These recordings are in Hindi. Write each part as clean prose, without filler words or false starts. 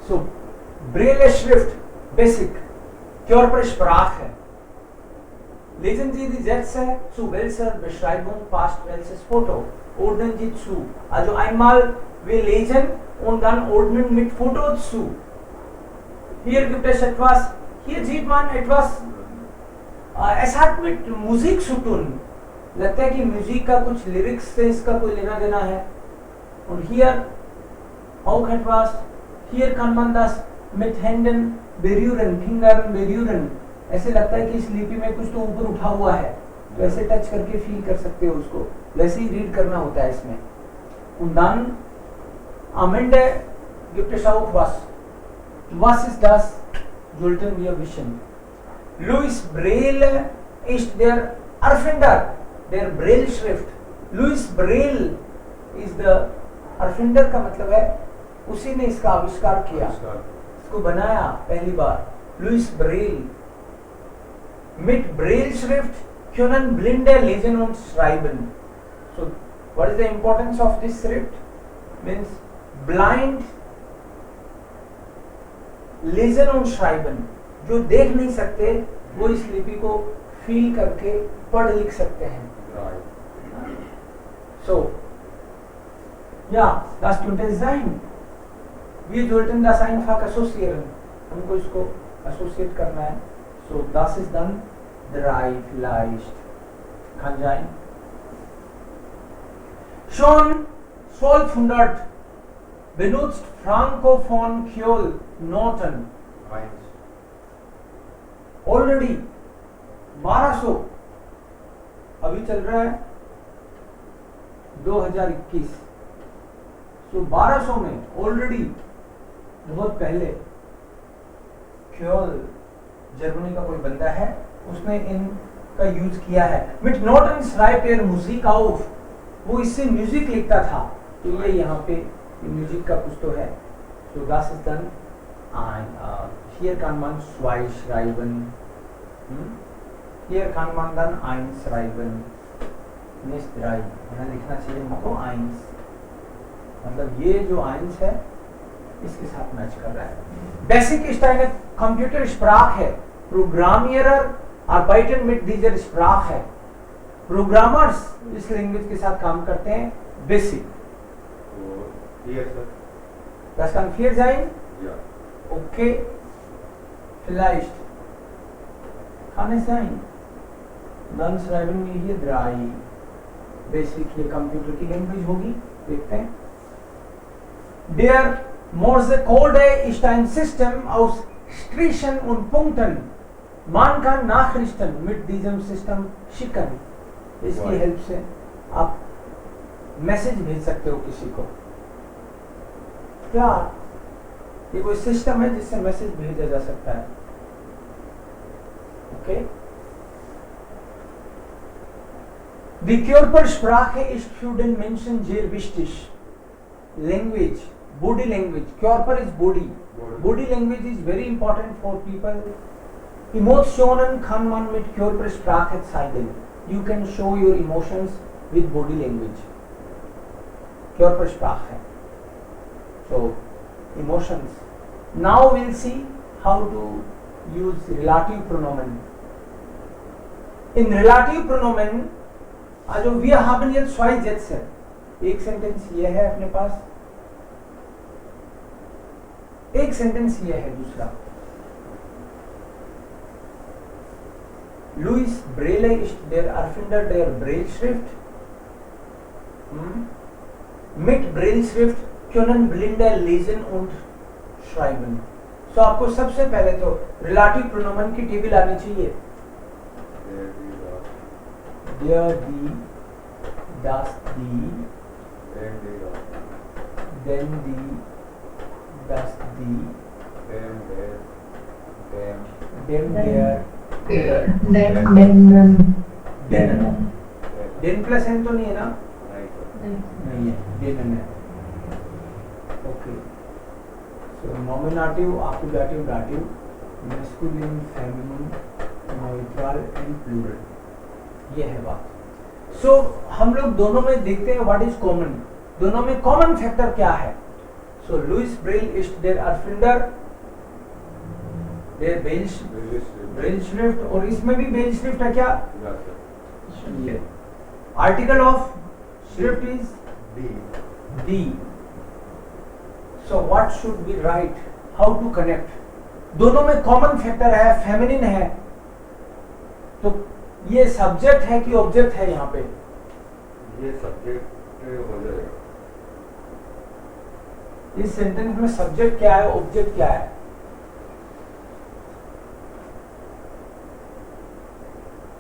So, Braille Schrift, basic, Körpersprache. Lesen Sie die Sätze zu welcher Beschreibung passt welches Foto? Ordnen Sie zu. Also einmal wir lesen und dann ordnen mit Foto zu. Hier gibt es etwas, hier sieht man etwas, es hat mit Musik zu tun. लगता है कि म्यूजिक का कुछ लिरिक्स से इसका कोई लेना देना है. Und hier auch etwas, hier kann man das mit Händen berühren, Fingern berühren. ऐसे लगता है कि इस लिपि में कुछ तो ऊपर उठा हुआ है, तो ऐसे टच करके फील कर सकते हो उसको, वैसे ही रीड करना होता है इसमें. Und dann am Ende gibt es auch was. Was ist das? Sollten wir wissen. Louis Braille ist der Erfinder der Braille Schrift. Louis Braille is the Erfinder का मतलब है उसी ने इसका आविष्कार किया, इसको बनाया पहली बार. Louis Braille. Mit Braille Schrift können Blinde lesen und schreiben. So, what is the importance of this Schrift? Means blind lesen und schreiben. जो देख नहीं सकते वो इस लिपि को फील करके पढ़ लिख सकते हैं. So, ja, das könnte sein. Wir sollten das einfach assoziieren. हमको इसको associate करना है. So, das ist dann 3 vielleicht. Kann sein. Schon 1200 benutzt Francophone Kreol Noten. Already 1200 अभी चल रहा है 2021. So 1200 में ऑलरेडी बहुत पहले ख्योल जर्मनी का कोई बंदा है, उसने इनका यूज किया है. Mit Noten schreibt er Musik auf. वो इससे म्यूजिक लिखता था. तो ये यहाँ पे म्यूजिक का कुछ तो है. So das ist dann hier kann man 2 schreiben. Hier kann man dann 1 schreiben. Nicht 3. यहाँ लिखना चाहिए हमको 1. मतलब ये जो 1 है इसके साथ मैच कर रहा है. Basic ist eine Computersprache. Programmierer arbeiten mit dieser Sprache. Programmers इस लैंग्वेज के साथ काम करते हैं. Basic. Das kann 4 sein? Ja. Okay. Vielleicht. Kann es sein? Dann schreiben wir hier 3. Basic ये कंप्यूटर की लैंग्वेज होगी. देखते हैं. Der Morse Code ist ein System aus Strichen und Punkten. Man kann Nachrichten mit diesem System schicken. इसकी हेल्प से आप मैसेज भेज सकते हो किसी को. क्या ये कोई सिस्टम है जिससे मैसेज भेजा जा सकता है. Okay. Die Körpersprache ist für den Menschen sehr wichtig. Language, body language. Körper is body. Body language is very important for people. Emotionen kann man mit Körpersprache zeigen. You can show your emotions with body language. Körpersprache. So, emotions. Now we'll see how to use relative pronomen. In relative pronomen, also wir haben jetzt 2 Sätze. एक सेंटेंस ये है अपने पास, एक सेंटेंस ये है दूसरा. Louis Braille ist der Erfinder der Braille Schrift. Mit Braille Schrift können Blinde lesen und schreiben. So आपको सबसे पहले तो relative pronomen की टेबल आनी चाहिए. Der, die, das, die, then die, das, die, dem, der, den plus N तो नहीं है ना? नहीं है, den है. Okay. So nominative, accusative, dative, masculine, feminine, neutral and plural. ये है बात. So हम लोग दोनों में देखते हैं व्हाट इज कॉमन. दोनों में कॉमन फैक्टर क्या है. So Louis Braille ist der Erfinder der Braille Schrift, और इसमें भी Braille Schrift है क्या? ये आर्टिकल ऑफ श्रिफ्ट is D. So what should we write? How to connect? दोनों में कॉमन फैक्टर है, फेमिनिन है, तो ये सब्जेक्ट है कि ऑब्जेक्ट है? यहाँ पे ये सब्जेक्ट हो जाएगा। इस सेंटेंस में सब्जेक्ट क्या है, ऑब्जेक्ट क्या है?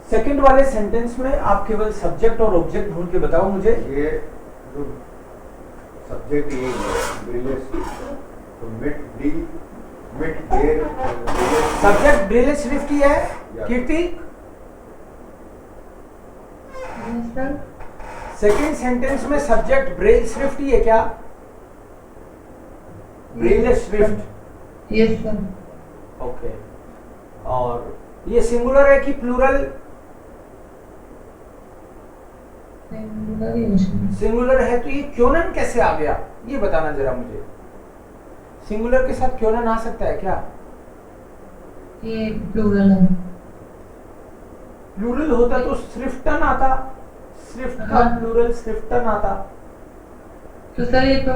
सेकंड वाले सेंटेंस में आप केवल सब्जेक्ट और ऑब्जेक्ट ढूंढ के बताओ मुझे। ये जो सब्जेक्ट ये है तो मिट देर सब्जेक्ट ब्रेल श्रिफ्ट ही है कीर्ति। सेकंड सेंटेंस में सब्जेक्ट ब्रेल श्रिफ्ट ही है क्या? ब्रेल श्रिफ्ट। Yes sir. ओके, और ये सिंगुलर है कि प्लूरल? सिंगुलर है, तो ये क्योनन कैसे आ गया ये बताना जरा मुझे। सिंगुलर के साथ क्योनन आ सकता है क्या? ये प्लूरल है। प्लूरल होता तो श्रिफ्टन आता, श्रिफ्ट का प्लूरल श्रिफ्टन आता। तो सर ये तो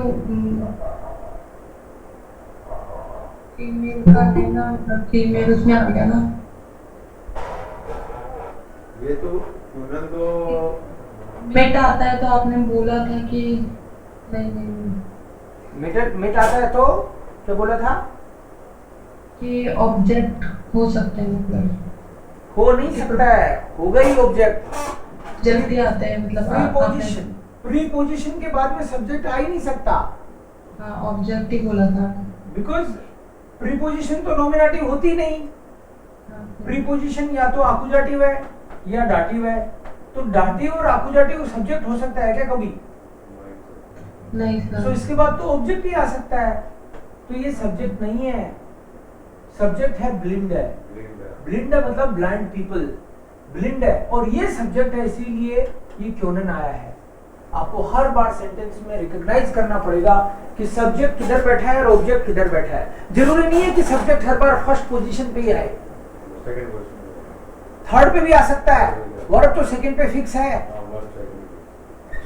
फीमेल का है ना, फीमेल उसमें आ गया ना। ये तो क्योनन तो मिट आता है, तो आपने बोला था कि नहीं मिट आता है तो क्या बोला था कि ऑब्जेक्ट हो सकते हैं, मतलब हो नहीं सकता है, होगा ही ऑब्जेक्ट। जल्दी आते हैं, मतलब प्रीपोजिशन के बाद में सब्जेक्ट आ ही नहीं सकता। हाँ, ऑब्जेक्ट ही बोला था बिकॉज प्रीपोजिशन तो नॉमिनेटिव होती नहीं। प्रीपोजिशन या तो आकुजाटिव है या डाटिव है, तो डाटिव और आकुजाटिव सब्जेक्ट हो सकता है क्या कभी? नहीं सर। तो इसके बाद तो ऑब्जेक्ट ही आ सकता है, तो ये सब्जेक्ट नहीं है। सब्जेक्ट है ब्लिंड है। ब्लिंड है मतलब ब्लाइंड पीपल, ब्लिंड है, और ये सब्जेक्ट है, इसीलिए ये क्योनन आया है। आपको हर बार सेंटेंस में रिकॉग्नाइज करना पड़ेगा कि सब्जेक्ट किधर बैठा है और ऑब्जेक्ट किधर बैठा है। जरूरी नहीं है कि सब्जेक्ट हर बार फर्स्ट पोजीशन पे ही आए, थर्ड पे भी आ सकता है, वर्ब तो सेकंड पे फिक्स है।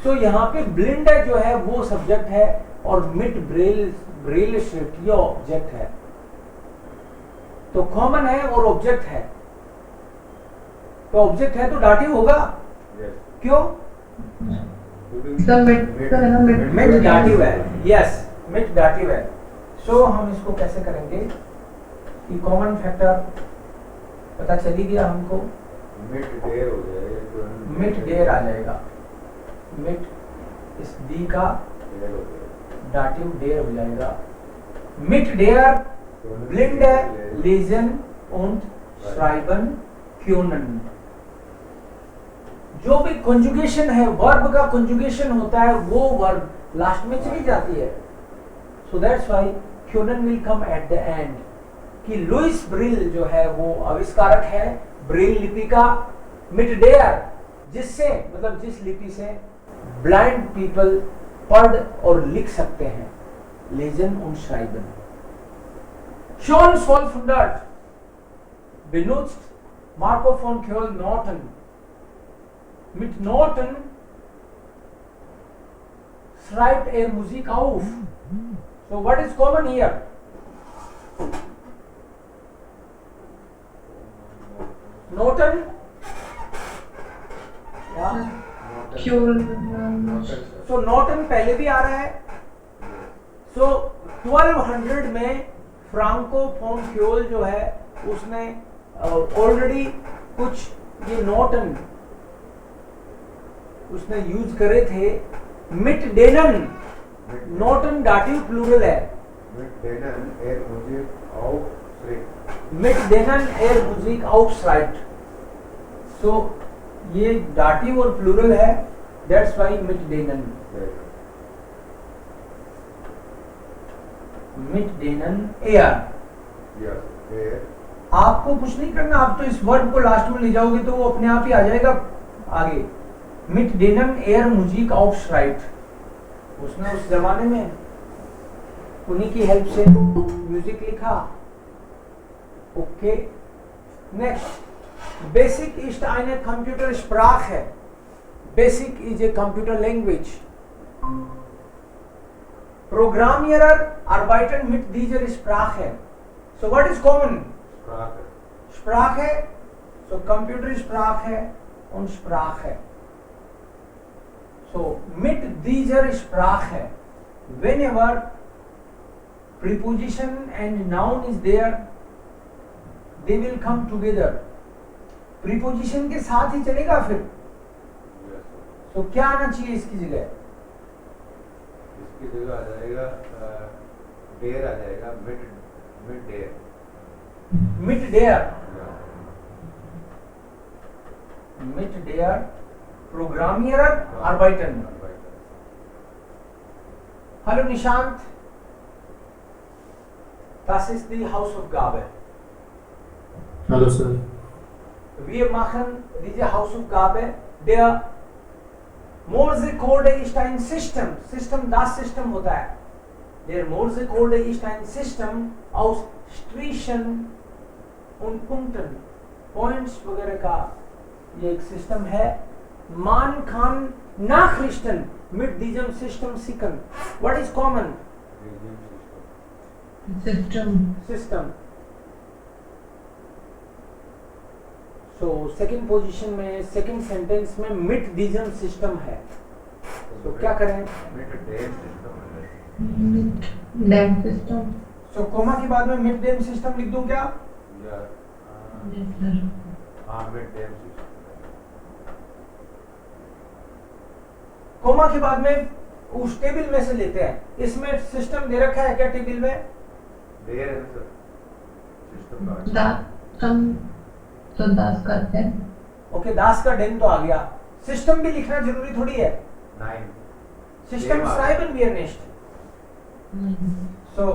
तो यहाँ पे ब्लिंड है जो है वो सब्जेक्ट है, और मिट ब्रेल श्रिफ्ट ये ऑब्जेक्ट है। तो कॉमन है और ऑब्जेक्ट है, तो ऑब्जेक्ट है तो डाटिव होगा। क्यों? मिट डाटिव है। यस, मिट डाटिव है। सो हम इसको कैसे करेंगे कि कॉमन फैक्टर पता चली गया हमको। मिट देर हो जाएगा, मिट देर आ जाएगा। मिट इस डी का डाटिव देर हो जाएगा। मिट देर blind lesion und schreiben können। जो भी कंजुगेशन है, वर्ब का कंजुगेशन होता है, वो वर्ब लास्ट में चली जाती है। सो दैट्स व्हाई क्योनन will come at the end. कि लुइस ब्रेल जो है वो आविष्कारक है ब्रेल लिपि का। मिट डेयर जिससे मतलब जिस लिपि से ब्लाइंड पीपल पढ़ और लिख सकते हैं। लेजन und schreiben। Schon 1200 benutzt Marco von Keul Norton mit Noten schreibt Musik auf। So what is common here? Noten? Yeah. So Norton पहले भी आ रहा है। So 1200 में फ्रांको फोन क्योल जो है उसने ऑलरेडी कुछ ये नोटन उसने यूज करे थे। मिट डेनन, नोटन डाटिव प्लूरल है। मिट डेनन एर म्यूजिक aufschreibt। मिट डेनन एर म्यूजिक aufschreibt। सो ये डाटिव और प्लूरल है, दैट्स व्हाई मिट डेनन। मिट डेनन एयर। आपको कुछ नहीं करना, आप तो इस वर्ड को लास्ट में ले जाओगे तो वो अपने आप ही आ जाएगा आगे। मिट डेनन एयर म्यूजिक aufschreibt। उसने उस जमाने में उन्हीं की हेल्प से म्यूजिक लिखा। Okay, next, basic ist eine Computersprache. Basic is a computer language. Programmierer arbeiten mit dieser Sprache. So what is common? Sprache. Sprache, so Computersprache und Sprache. So mit dieser Sprache, whenever preposition and noun is there, they will come together. Preposition के साथ ही चलेगा फिर। Yes. तो क्या आना चाहिए इसकी जगह? इसकी जगह आ जाएगा डेयर आ जाएगा मिड मिड डेयर। Mit der, mit der Programmierer arbeiten. Hallo Nishant, das ist die Hausaufgabe. Hallo Sir. Wir machen diese Hausaufgabe. Der Morse-Code ist ein System. System, das System होता है. Der Morse-Code ist ein System aus Strichen und Punkten. Points वगैरह का ये एक सिस्टम है. Man kann Nachrichten mit diesem System schicken. What is common? System. So second position में second sentence में mid diesem system है. तो क्या करें? मिड डेयर सिस्टम है। Dam system. So कोमा के बाद में mid dem system लिख दूं क्या? या हाँ मिड डेयर सिस्टम। कोमा के बाद में उस टेबल में से लेते हैं. इसमें सिस्टम दे रखा है क्या टेबल में? डेयर है सर सिस्टम का। दास हम तो दास करते हैं। ओके, दास का डेन तो आ गया. सिस्टम भी लिखना जरूरी थोड़ी है. 9 system schreiben wir nicht. So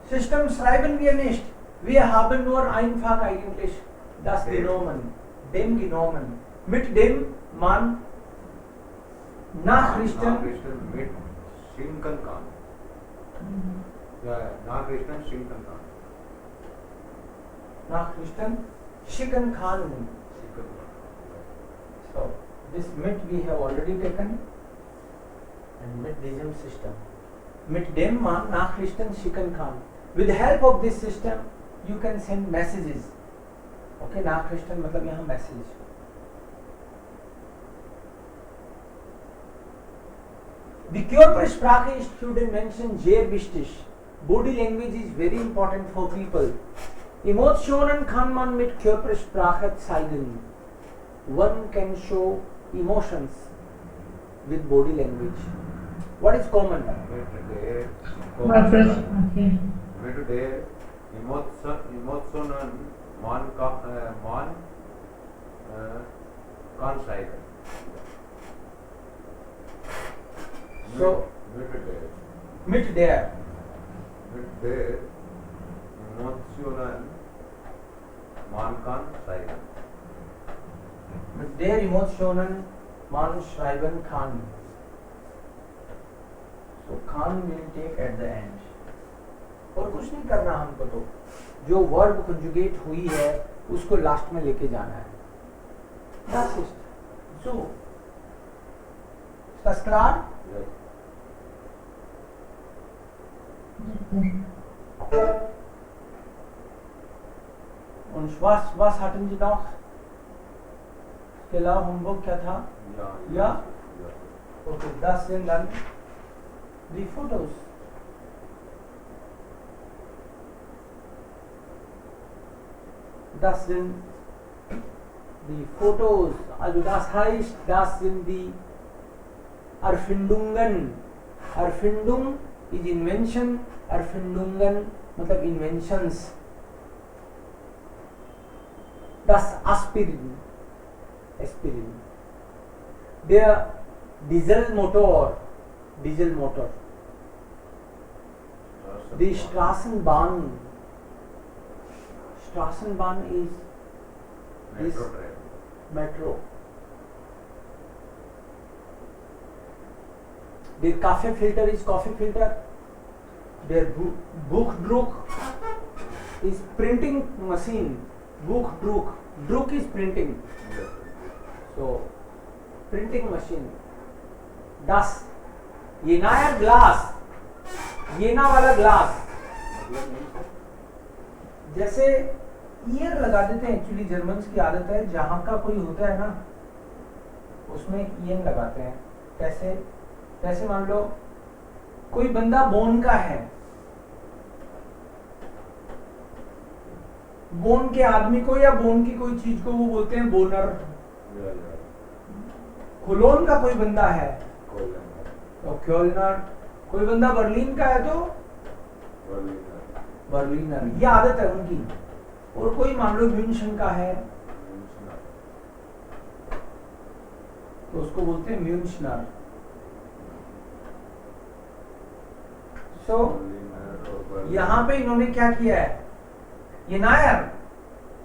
System schreiben wir nicht. Wir haben nur einfach eigentlich das genommen, dem genommen. Mit dem man Nachrichten mit schicken kann. Ja, Nachrichten schicken kann. Nachrichten schicken kann. Schicken kann. So this mit we have already taken, and mit diesem System. Mit dem man Nachrichten schicken kann. With the help of this system, you can send messages. Okay, Nachrichten मतलब यहाँ message. Die Körpersprache ist für den Menschen sehr wichtig. Body language is very important for people. Emotionen kann man mit Körpersprache zeigen. One can show emotions with body language. What is common? Mit der Emotionen man kann zeigen. So mit mit der der Emotionen man kann zeigen. mit der Emotionen man schreiben kann. So can will take at the end. और कुछ नहीं करना हमको, तो जो वर्ब कंजुगेट हुई है उसको लास्ट में लेके जाना है. Das ist so. Ist das klar? Yes. Und was hatten Sie noch? इसके अलावा होमवर्क क्या था? Ja. Okay, das sind dann die Fotos. Das sind die Fotos. Also das heißt, das sind die Erfindungen. Erfindung is invention. Erfindungen मतलब inventions. Das Aspirin. Aspirin. Der Dieselmotor. Die Straßenbahn. Straßenbahn is metro. Der Kaffeefilter is coffee filter. Der Buchdruck is printing machine. Buchdruck. Druck is printing. So, printing machine. Das. Jenaer Glas. येना वाला ग्लास. जैसे ईयर लगा देते हैं, एक्चुअली जर्मन्स की आदत है, जहां का कोई होता है ना उसमें एक ईयर लगाते हैं. कैसे? कैसे मान लो कोई बंदा बोन का है, बोन के आदमी को या बोन की कोई चीज को वो बोलते हैं बोनर. कोलोन का कोई बंदा है तो क्योलनर. कोई बंदा बर्लिन का है तो बर्लिनर. ये आदत है उनकी. और कोई मान लो म्यूनशन का है तो उसको बोलते हैं म्यूनशनर. सो यहां पे इन्होंने क्या किया है, येनायर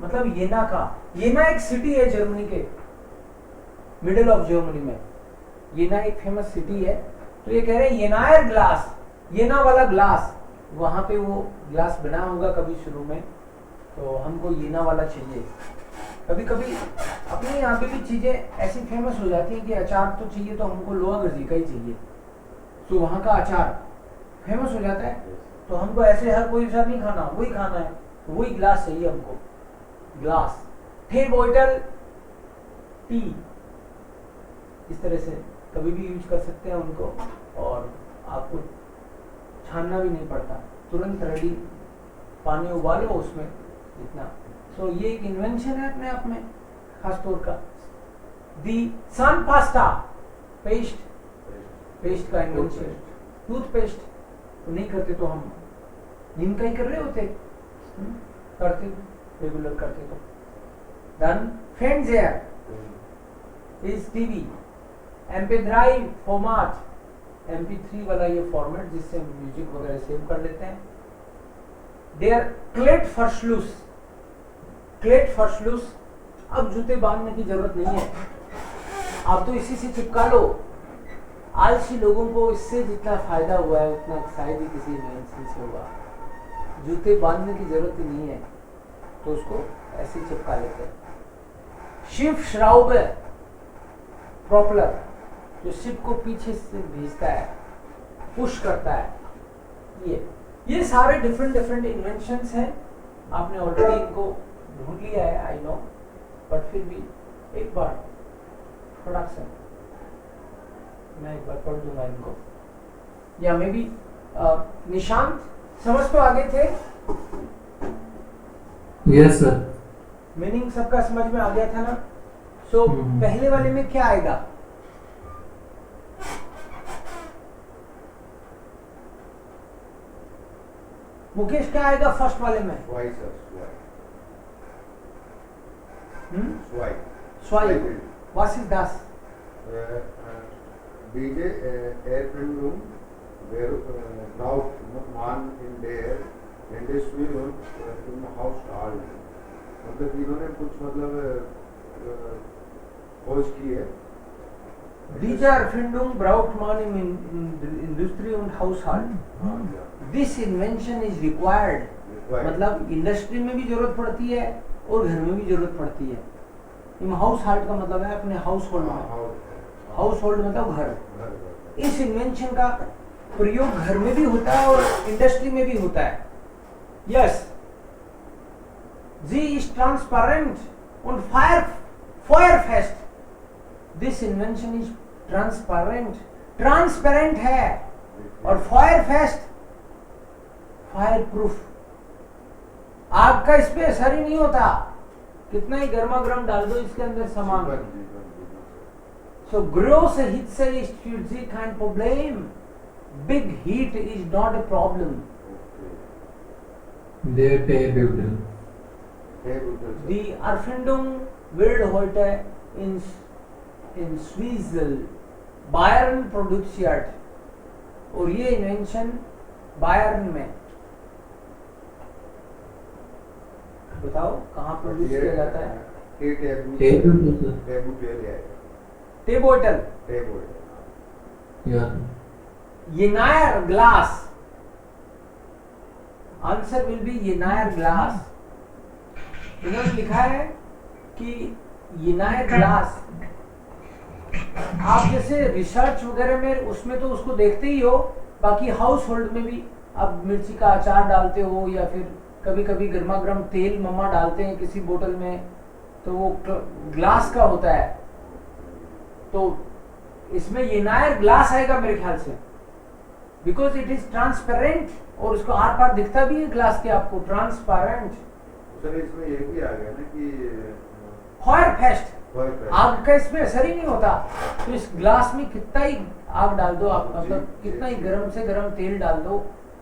मतलब येना का. येना एक सिटी है जर्मनी के मिडिल ऑफ जर्मनी में. येना एक फेमस सिटी है. तो ये कह रहे हैं येनायर ग्लास, येना वाला ग्लास. वहां पे वो ग्लास बना होगा कभी शुरू में, तो हमको येना वाला चाहिए. कभी कभी अपने यहाँ पे भी चीजें ऐसी फेमस हो जाती हैं कि अचार तो चाहिए तो हमको लोहा गर्जी का ही चाहिए. तो वहां का अचार फेमस हो जाता है तो हमको ऐसे हर कोई अचार नहीं खाना, वही खाना है, तो वही ग्लास चाहिए हमको. ग्लास. थे बोतल टी, इस तरह से कभी भी यूज कर सकते हैं उनको, और आपको छानना भी नहीं पड़ता, तुरंत रेडी. पानी उबालो उसमें इतना. सो ये एक इन्वेंशन है अपने आप में खासतौर का. दी सन पास्ता पेस्ट, पेस्ट का इन्वेंशन. टूथपेस्ट तो नहीं करते तो हम जिनका ही कर रहे होते, करते रेगुलर करते तो. Done. Fernseher is TV. MP3 format, MP3 वाला ये फॉर्मेट जिससे म्यूजिक वगैरह सेव कर लेते हैं. देयर Klettverschluss. Klettverschluss. अब जूते बांधने की जरूरत नहीं है, आप तो इसी से चिपका लो. आलसी लोगों को इससे जितना फायदा हुआ है उतना शायद ही किसी इन्वेंशन से हुआ. जूते बांधने की जरूरत ही नहीं है तो उसको ऐसे चिपका लेते हैं. Schiffsschraube प्रोपेलर, जो शिप को पीछे से भेजता है, पुश करता है. ये सारे डिफरेंट डिफरेंट इन्वेंशंस हैं. आपने ऑलरेडी इनको ढूंढ लिया है, आई नो, बट फिर भी एक बार प्रोडक्शन मैं एक बार पढ़ दूंगा इनको. या मे बी निशांत समझ तो आगे थे? Yes sir. मीनिंग सबका समझ में आ गया था ना. सो पहले वाले में क्या आएगा? मुकेश क्या आएगा फर्स्ट वाले में? Swipe. What is that? DJ Erfindung braucht man in der Industrie und im Haushalt. मतलब इन्होंने कुछ मतलब खोज की है. DJ Erfindung braucht man in Industrie und Haushalt. This invention is required. मतलब इंडस्ट्री में भी जरूरत पड़ती है और घर में भी जरूरत पड़ती है. इम हाउस होल्ड का मतलब है अपने हाउस होल्ड में. हाउस होल्ड मतलब घर. इस इन्वेंशन का प्रयोग घर में भी होता है और इंडस्ट्री में भी होता है. Yes. Sie ist transparent und feuerfest. This invention is transparent. Transparent है और feuerfest, fireproof. आग का इस पे असर ही नहीं होता, कितना ही गर्मा गर्म डाल दो इसके अंदर सामान. So große Hitze ist für sie kein Problem. Big heat is not a problem. Der Teebeutel. Die Erfindung wird heute in Switzerland, Bayern produziert. और ये इन्वेंशन बायर्न में, बताओ कहाँ प्रोड्यूस किया जाता है? टेबोटल. येनायर ग्लास आंसर विल बी येनायर ग्लास। इन्होंने लिखा है कि येनायर ग्लास, आप जैसे रिसर्च वगैरह में उसमें तो उसको देखते ही हो, बाकी हाउस होल्ड में भी आप मिर्ची का अचार डालते हो या फिर कभी कभी गर्मा गर्म तेल मम्मा डालते हैं किसी बोतल में, तो वो ग्लास का होता है। तो इसमें येनायर ग्लास आएगा मेरे ख्याल से, बिकॉज इट इज ट्रांसपेरेंट, और उसको आर पार दिखता भी है ग्लास के आपको, ट्रांसपेरेंट। सर इसमें ये भी आ गया ना कि फॉयरफेस्ट, Feuerfest। आग का इसमें असर ही नहीं होता। तो इस ग्लास में कितना ही आग डाल दो आप, मतलब कितना ही गर्म से गर्म तेल डाल दो,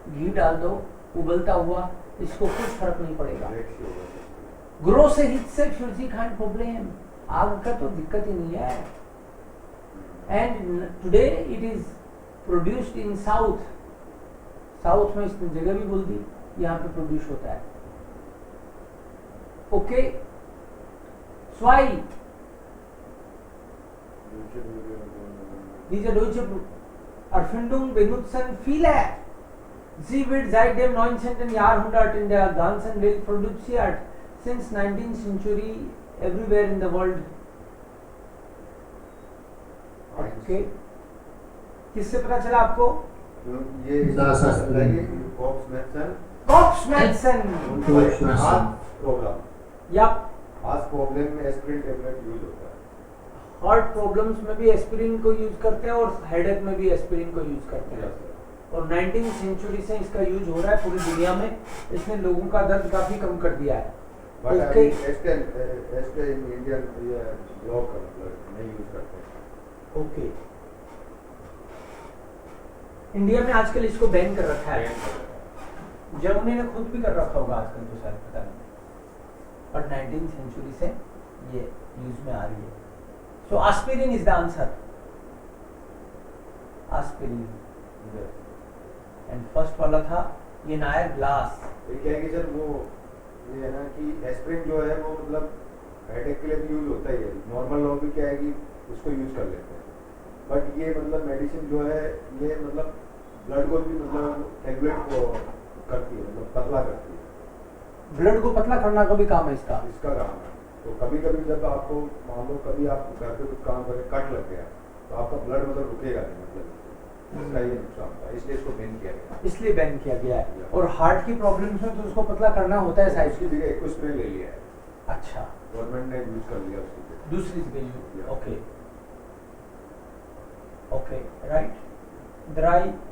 घी डाल दो, उबलता हुआ, इसको कुछ फर्क नहीं पड़ेगा। ग्रोसर हिट से फ्यूजी खान प्रॉब्लम, आग का तो दिक्कत ही नहीं है। And today it is produced in south, south में इसने जगह भी बोल दी, यहाँ पे प्रोड्यूस होता है। ओके, स्वाई diese deutsche Erfindung benutzen viele. Sie wird seit dem 19. Jahrhundert in der ganzen Welt produziert. Since 19th century everywhere in the world. Okay. किससे पता चला आपको? ये Kopfschmerzen. प्रॉब्लम, या हार्ट प्रॉब्लम में एस्पिरिन टेबलेट यूज होता है। हार्ट प्रॉब्लम्स में भी एस्पिरिन को यूज करते हैं और हेडेक में भी एस्पिरिन को यूज करते हैं। और 19th सेंचुरी से इसका यूज हो रहा है पूरी दुनिया में, इसने लोगों का दर्द काफी कम कर दिया है। ओके, एस्टे इन इंडियन ये ब्लॉक नहीं यूज करते। ओके, इंडिया में आजकल इसको बैन कर रखा है, जर्मनी ने खुद भी कर रखा होगा आजकल, तो शायद पता नहीं, बट 19th सेंचुरी से ये यूज में आ रही है। So aspirin is the answer, aspirin. And first वाला था येनायर ग्लास। ये क्या है कि सर वो ये है ना कि एस्पिरिन जो है वो मतलब हेडेक के लिए भी यूज होता ही है, नॉर्मल लोग भी क्या है कि उसको यूज कर लेते हैं, बट ये मतलब मेडिसिन जो है ये मतलब ब्लड को भी मतलब रेगुलेट को करती है, मतलब पतला करती है। ब्लड को पतला करना का भी काम है इसका। इसका काम है। तो कभी कभी जब आपको मान लो कभी आप घर पे कुछ काम करके कट लग गया तो आपका ब्लड मतलब रुकेगा नहीं, मतलब इसका ये नुकसान था, इसलिए इसको बैन किया गया। इसलिए बैन किया गया है। और हार्ट की प्रॉब्लम्स में तो उसको पतला करना होता है शायद। उसकी जगह एक स्प्रे ले लिया है, अच्छा, गवर्नमेंट ने यूज कर लिया उसकी जगह। दूसरी जगह। Okay okay, right.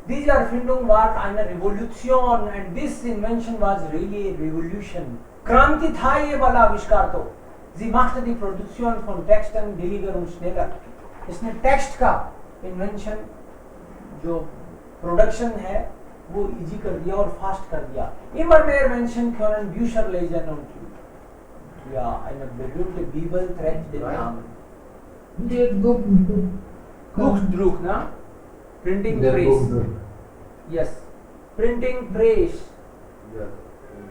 Diese Erfindung war eine Revolution and this invention was really a revolution. क्रांति था ये वाला आविष्कार तो। Sie machte die Produktion von Texten billiger und schneller. इसने टेक्स्ट का इन्वेंशन जो प्रोडक्शन है वो इजी कर दिया और फास्ट कर दिया। Immer mehr Menschen können Bücher lesen und ja, eine berühmte Bibel trägt den Namen. ये Buchdruck, ना? Printing Der press. Buchdruck. Yes, printing press.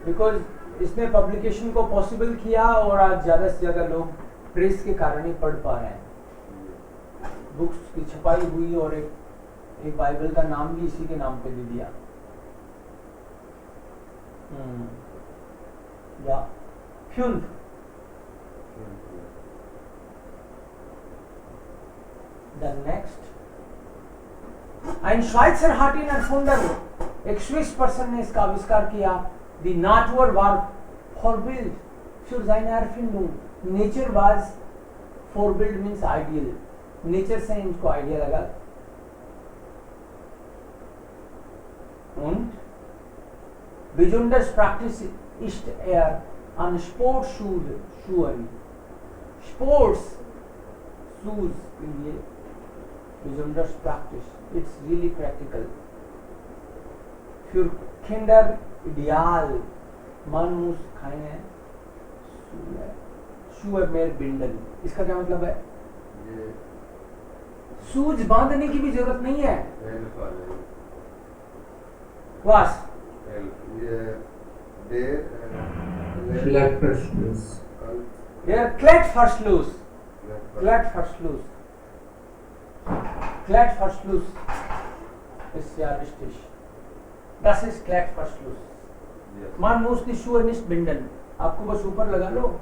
Because इसने पब्लिकेशन को पॉसिबल किया और आज ज्यादा से ज्यादा लोग प्रेस के कारण ही पढ़ पा रहे हैं। बुक्स की छपाई हुई और एक बाइबल का नाम भी इसी के नाम पे दे दिया। या fuel. The next, ein Schweizer hat ihn erfunden. एक स्विस पर्सन ने इसका आविष्कार किया। The Natur war Vorbild für seine Erfindung. Nature was Vorbild means ideal. Nature से इनको आइडिया लगा। Und besonders praktisch ist an Sportschuhen. Sports shoes के लिए besonders praktisch. It's really practical. Für Kinder ideal. Man muss keine Schuhe mehr binden. इसका क्या मतलब है? सूज बांधने की भी जरूरत नहीं है। Was? Klettverschluss. Der Klettverschluss. Klettverschluss. Klettverschluss ist ja richtig. Das ist Klettverschluss. Yes. Man muss die Schuhe nicht binden. आपको बस ऊपर लगा लो,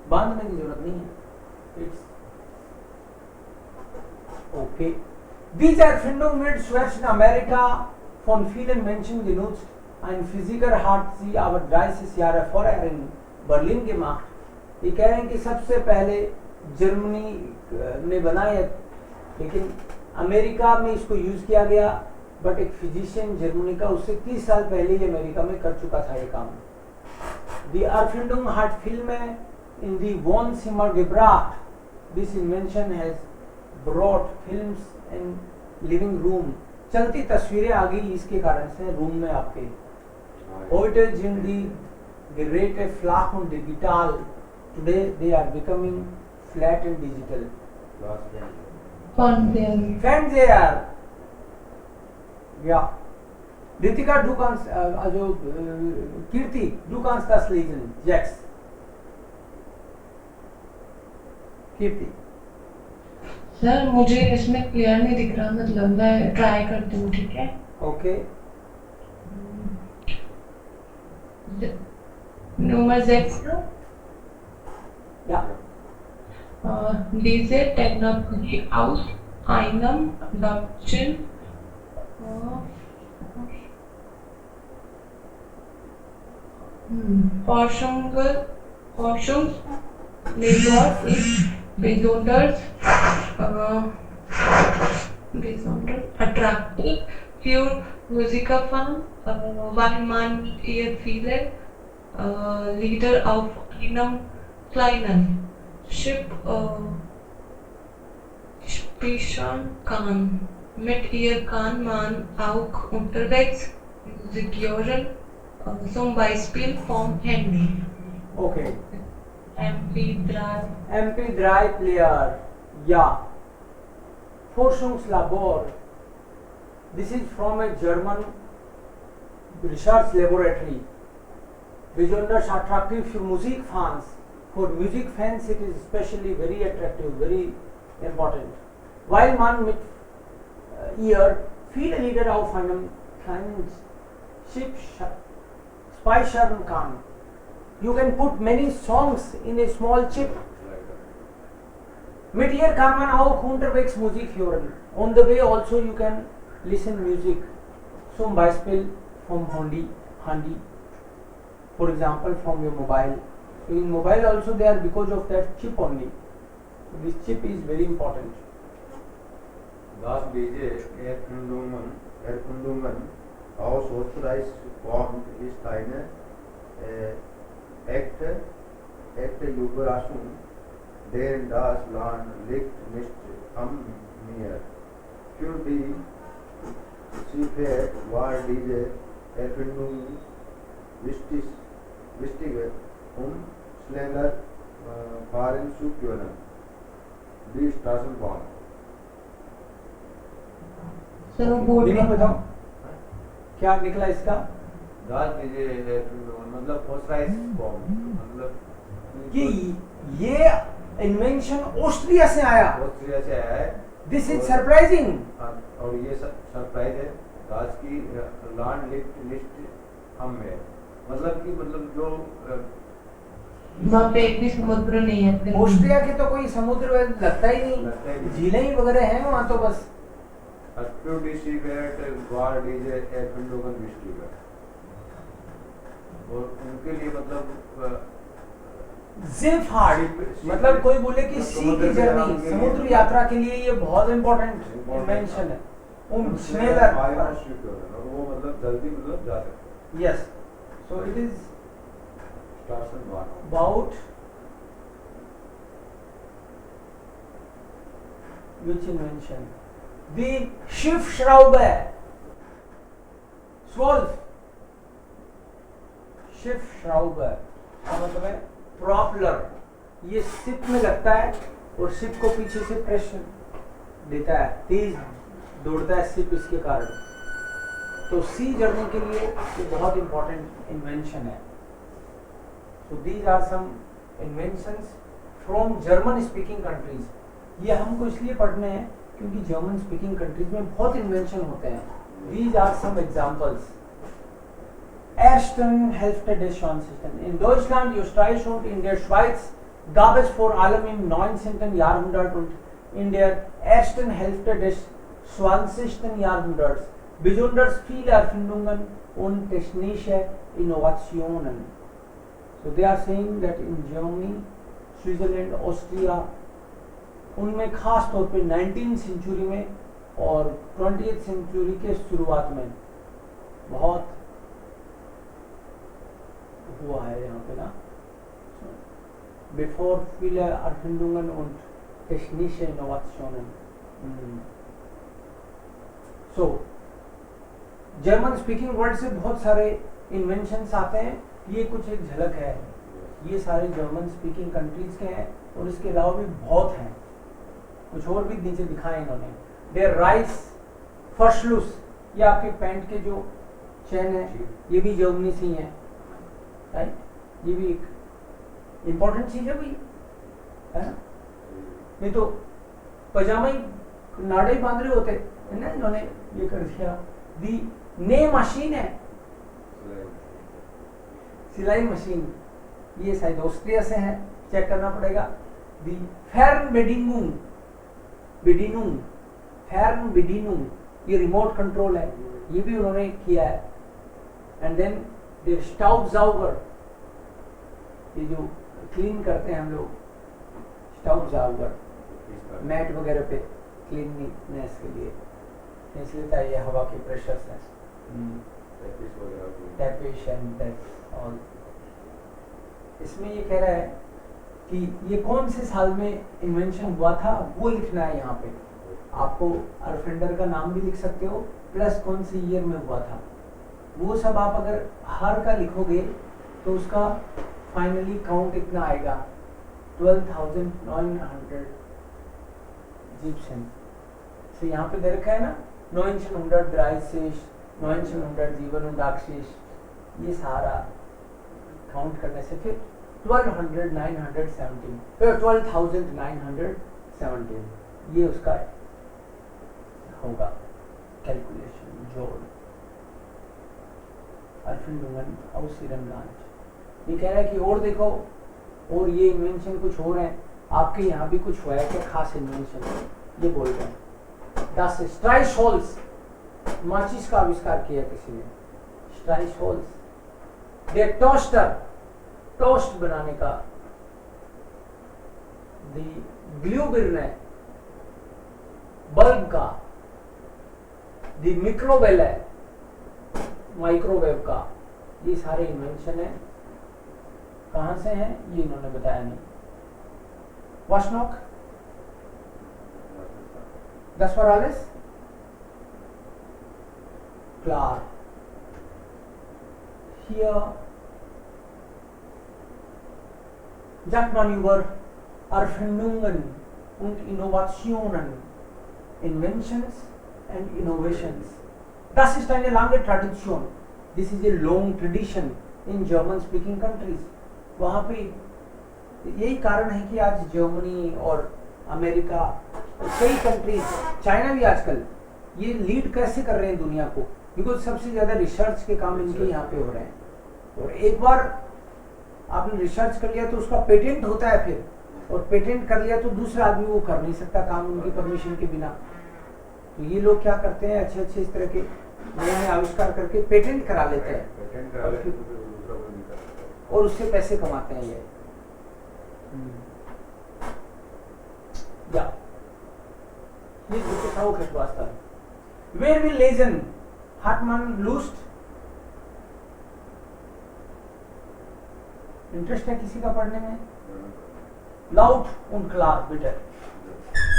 बांधने की जरूरत नहीं है. It's okay. Diese Erfindung wird zuerst in Amerika von vielen Menschen genutzt. Ein Physiker hat sie aber 30 Jahre vorher in Berlin gemacht. ये कह रहे हैं कि सबसे पहले जर्मनी ने बनाया, लेकिन अमेरिका में इसको यूज किया गया. बट एक फिजिशियन जर्मनी का उससे 30 साल पहले ही अमेरिका में कर चुका था ये काम. Die Erfindung hat Filme in die Wohnzimmer gebracht. This invention has brought films in living room. चलती तस्वीरें आ गई इसके कारण से रूम में आपके. Heute sind die Geräte flach und digital. Today they are becoming flat and digital. Fernseher. Ja. Ritika, du kannst, also Kirti, du kannst das lesen. Jetzt. Kirti. Sir मुझे इसमें क्लियर नहीं दिख रहा, मतलब मैं ट्राई करती हूँ, ठीक है? Okay. Nummer 6. Ja. Diese Technologie aus einem deutschen Forschungsnetwork ist besonders attraktiv für Musikerfans, weil man hier viele Lieder auf einem kleinen Chip speichern kann. Mit ihr kann man auch unterwegs Musik hören, zum Beispiel vom Handy. Okay. MP3. MP3 Player. Ja. Forschungslabor. This is from a German research laboratory. Besonders attractive für Musikfans. For music fans it is especially very attractive, very important. Weil man mit ihr viele Lieder auf einem kleinen Chip speichern kann. You can put many songs in a small chip. Mit ihr kann man auch unterwegs Musik hören. On the way also you can listen music. Zum Beispiel vom Handy. For example from your mobile. So in mobile also they are because of that chip only. So this chip is very important. Das diese Erfindungen aus Österreich kommt, ist eine echte Überraschung, denn das Land liegt nicht am Meer. Für die Schifffahrt war diese Erfindung wichtig, schneller fahren zu können. Die Straßenbahn. Sir board meaning बताओ क्या निकला इसका. दास दीजिए मतलब ऑथराइज फॉर्म मतलब कि ये इन्वेंशन ऑस्ट्रिया से आया. ऑस्ट्रिया से आया है. This is surprising. और ये सरप्राइज है. दास की लैंड लिस्ट हम में मतलब कि मतलब जो वहाँ पे एक भी समुद्र नहीं है. ऑस्ट्रिया के तो कोई समुद्र लगता ही नहीं, झीलें ही वगैरह हैं वहाँ तो बस. और उनके लिए मतलब ज़िल्फहार्ड मतलब कोई बोले कि सी की जर्नी, समुद्र यात्रा के लिए ये बहुत इंपॉर्टेंट इन्वेंशन है. स्नेलर वो मतलब जल्दी मतलब जा सकते. Yes. So it is about which invention? The Schiffsschraube. Swolf. Schiffsschraube का मतलब है प्रॉपलर. ये शिप में लगता है और शिप को पीछे से प्रेशर देता है, तेज दौड़ता है शिप इसके कारण. तो सी जर्नी के लिए ये बहुत इंपॉर्टेंट इन्वेंशन है. So these are some inventions from German speaking countries. ये हमको इसलिए पढ़ने हैं क्योंकि जर्मन स्पीकिंग कंट्रीज में बहुत इन्वेंशन होते हैं. These are some examples. ersten Hälfte des Schwanzischen. In Deutschland, Österreich und in der Schweiz gab es vor allem im 19. Jahrhundert und in der ersten Hälfte des 20. Jahrhunderts besonders viele Erfindungen und technische Innovationen. So they are saying that in Germany, Switzerland, Austria, उनमें खास तौर पे 19th सेंचुरी में और 20th सेंचुरी के शुरुआत में बहुत हुआ है यहाँ पे ना. Bevor viele Erfindungen und technische Innovationen. So, German speaking word से बहुत सारे इन्वेंशंस आते हैं. ये कुछ एक झलक है. ये सारे जर्मन स्पीकिंग कंट्रीज के हैं और इसके अलावा भी बहुत हैं. कुछ और भी नीचे दिखाए इन्होंने. देयर राइस फर्शलुस, ये आपके पैंट के जो चेन है ये भी जर्मनी से ही है. राइट, ये भी एक इम्पोर्टेंट चीज है भाई, है ना. नहीं तो पजामा ही नाड़े ही बांध रहे होते है ना. इन्होंने ये कर दिया. दी ने मशीन है, सिलाई मशीन, ये शायद ऑस्ट्रिया से है, चेक करना पड़ेगा. दी फेर्नबेडिंगुंग, बेडिनुंग, फेर्नबेडिनुंग, ये रिमोट कंट्रोल है, ये भी उन्होंने किया है. एंड देन देयर स्टाउबजाउगर, ये जो क्लीन करते हैं हम लोग, स्टाउबजाउगर मैट वगैरह पे क्लीननेस के लिए खींच लेता है ये हवा के प्रेशर से. टैपिश एंड दैट ऑल. इसमें ये कह रहा है कि ये कौन से साल में इन्वेंशन हुआ था वो लिखना है यहाँ पे. आपको अरफिंडर का नाम भी लिख सकते हो प्लस कौन सी ईयर में हुआ था. वो सब आप अगर हर का लिखोगे तो उसका फाइनली काउंट इतना आएगा 12,900 इजिप्शियन. तो यहाँ पे दे रखा है ना 1930, 1987, ये सारा काउंट करने से फिर 12,917 ये उसका होगा कैलकुलेशन. जोड़ अरफिंडुंगन औसीरन ब्रांच. ये कह रहा है कि और देखो और ये इन्वेंशन कुछ और है. आपके यहाँ भी कुछ हुआ है क्या खास इन्वेंशन, ये बोल रहे हैं. 10 स्ट्राइशहोल्स, माचिस का आविष्कार किया किसी ने. स्ट्राइशहोल्स. दे टोस्टर, टोस्ट बनाने का. दी ग्लूबिर्ने, बल्ब का. दी मिक्रोवेल है, माइक्रोवेव का. ये सारे इन्वेंशन है. कहां से हैं ये इन्होंने बताया नहीं. वाशनॉक, Das war alles? Klar. Hier sagt man über Erfindungen und Innovationen, Inventions and Innovations. Das ist eine lange Tradition. This is a long tradition in German-speaking countries. वहाँ पे यही कारण है कि आज जर्मनी और अमेरिका, कई कंट्रीज, चाइना भी आजकल ये लीड कैसे कर रहे हैं दुनिया को, बिकॉज सबसे ज्यादा रिसर्च के काम इनके यहाँ पे हो रहे हैं. और एक बार आपने रिसर्च कर लिया तो उसका पेटेंट होता है फिर, और पेटेंट कर लिया तो दूसरा आदमी वो कर नहीं सकता काम उनकी परमिशन के बिना. तो ये लोग क्या करते हैं, अच्छे अच्छे इस तरह के नए आविष्कार करके पेटेंट करा लेते हैं और उससे पैसे कमाते हैं ये. Ja, hier gibt es auch etwas da. Wer will lesen? Hat man Lust? Interest है किसी का पढ़ने में? Laut und klar, bitte.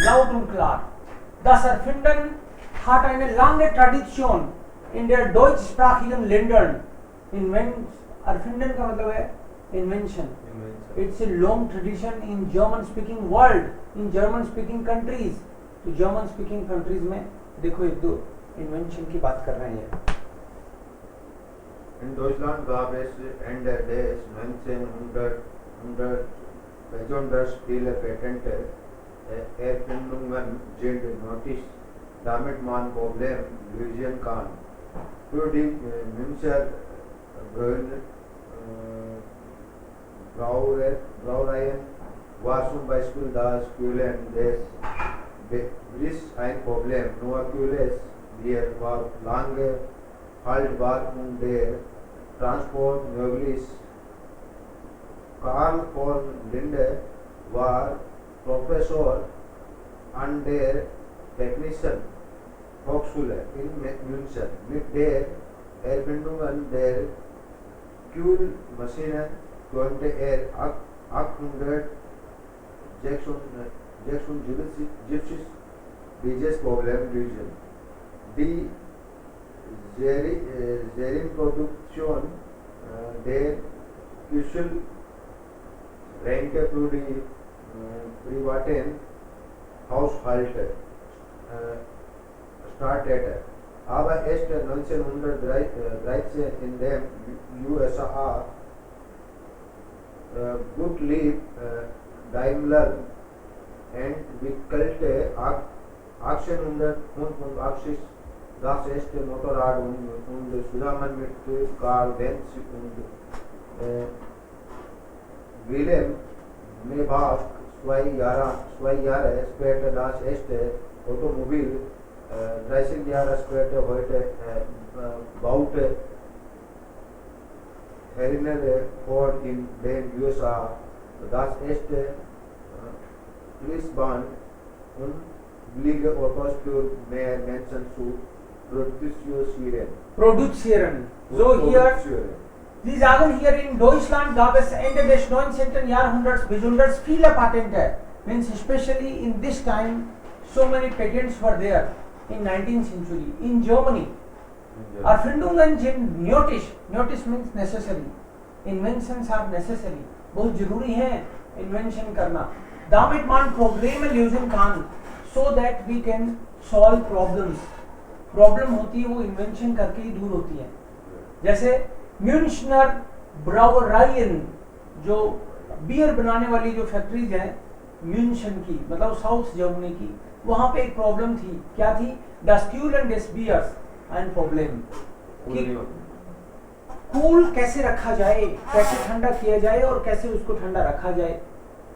Laut und klar. Das Erfinden hat eine lange Tradition in der deutschsprachigen Ländern. Erfinden का मतलब है invention. It's a long tradition in German-speaking world, in German-speaking countries. तो German-speaking countries में देखो एक दो invention की बात कर रहे हैं. In Deutschland gab es Ende des 1900 besonders viele Patente, Erfindungen sind nötig, damit man Problem lösen kann. Für die Münzer Brauereien war zum Beispiel das Kühlen des Briss ein Problem. Nur kühles Bier war lange haltbar und der Transport möglich. Karl von Linde war Professor an der Technischen Hochschule in München. Mit der Erfindung der Kühlmaschine konnte er 876 dieses Problem lösen. Die Serienproduktion der Küchenschränke für die privaten Haushalte startete. Aber erst 1913 in den USA Gottlieb Daimler entwickelte 1885 das erste Motorrad und zusammen mit Karl Benz und Wilhelm Maybach 2 Jahre später das erste Automobil, 30 Jahre später heute baute Henry Ford in den USA das erste Fließband und billige Autos für mehr Menschen zu produzieren. So hier, Sie sagen hier in Deutschland gab es Ende des 19. Jahrhunderts besonders viele Patente. Means especially in this time so many patents were there in 19th century. In Germany, Erfindungen sind nötig. Nötig means necessary. Inventions are necessary. बहुत जरूरी है invention करना. damit man Probleme lösen kann, so that we can solve problems. Problem होती है वो इन्वेंशन करके ही दूर होती है. जैसे म्यूनिशनर ब्राउअराइन जो बियर बनाने वाली जो फैक्ट्रीज हैं म्यूनिशन की, मतलब साउथ जर्मनी की, वहां पे एक प्रॉब्लम थी. क्या थी? das Kühlen des Biers ein Problem. Cool कैसे रखा जाए, कैसे ठंडा किया जाए और कैसे उसको ठंडा रखा जाए.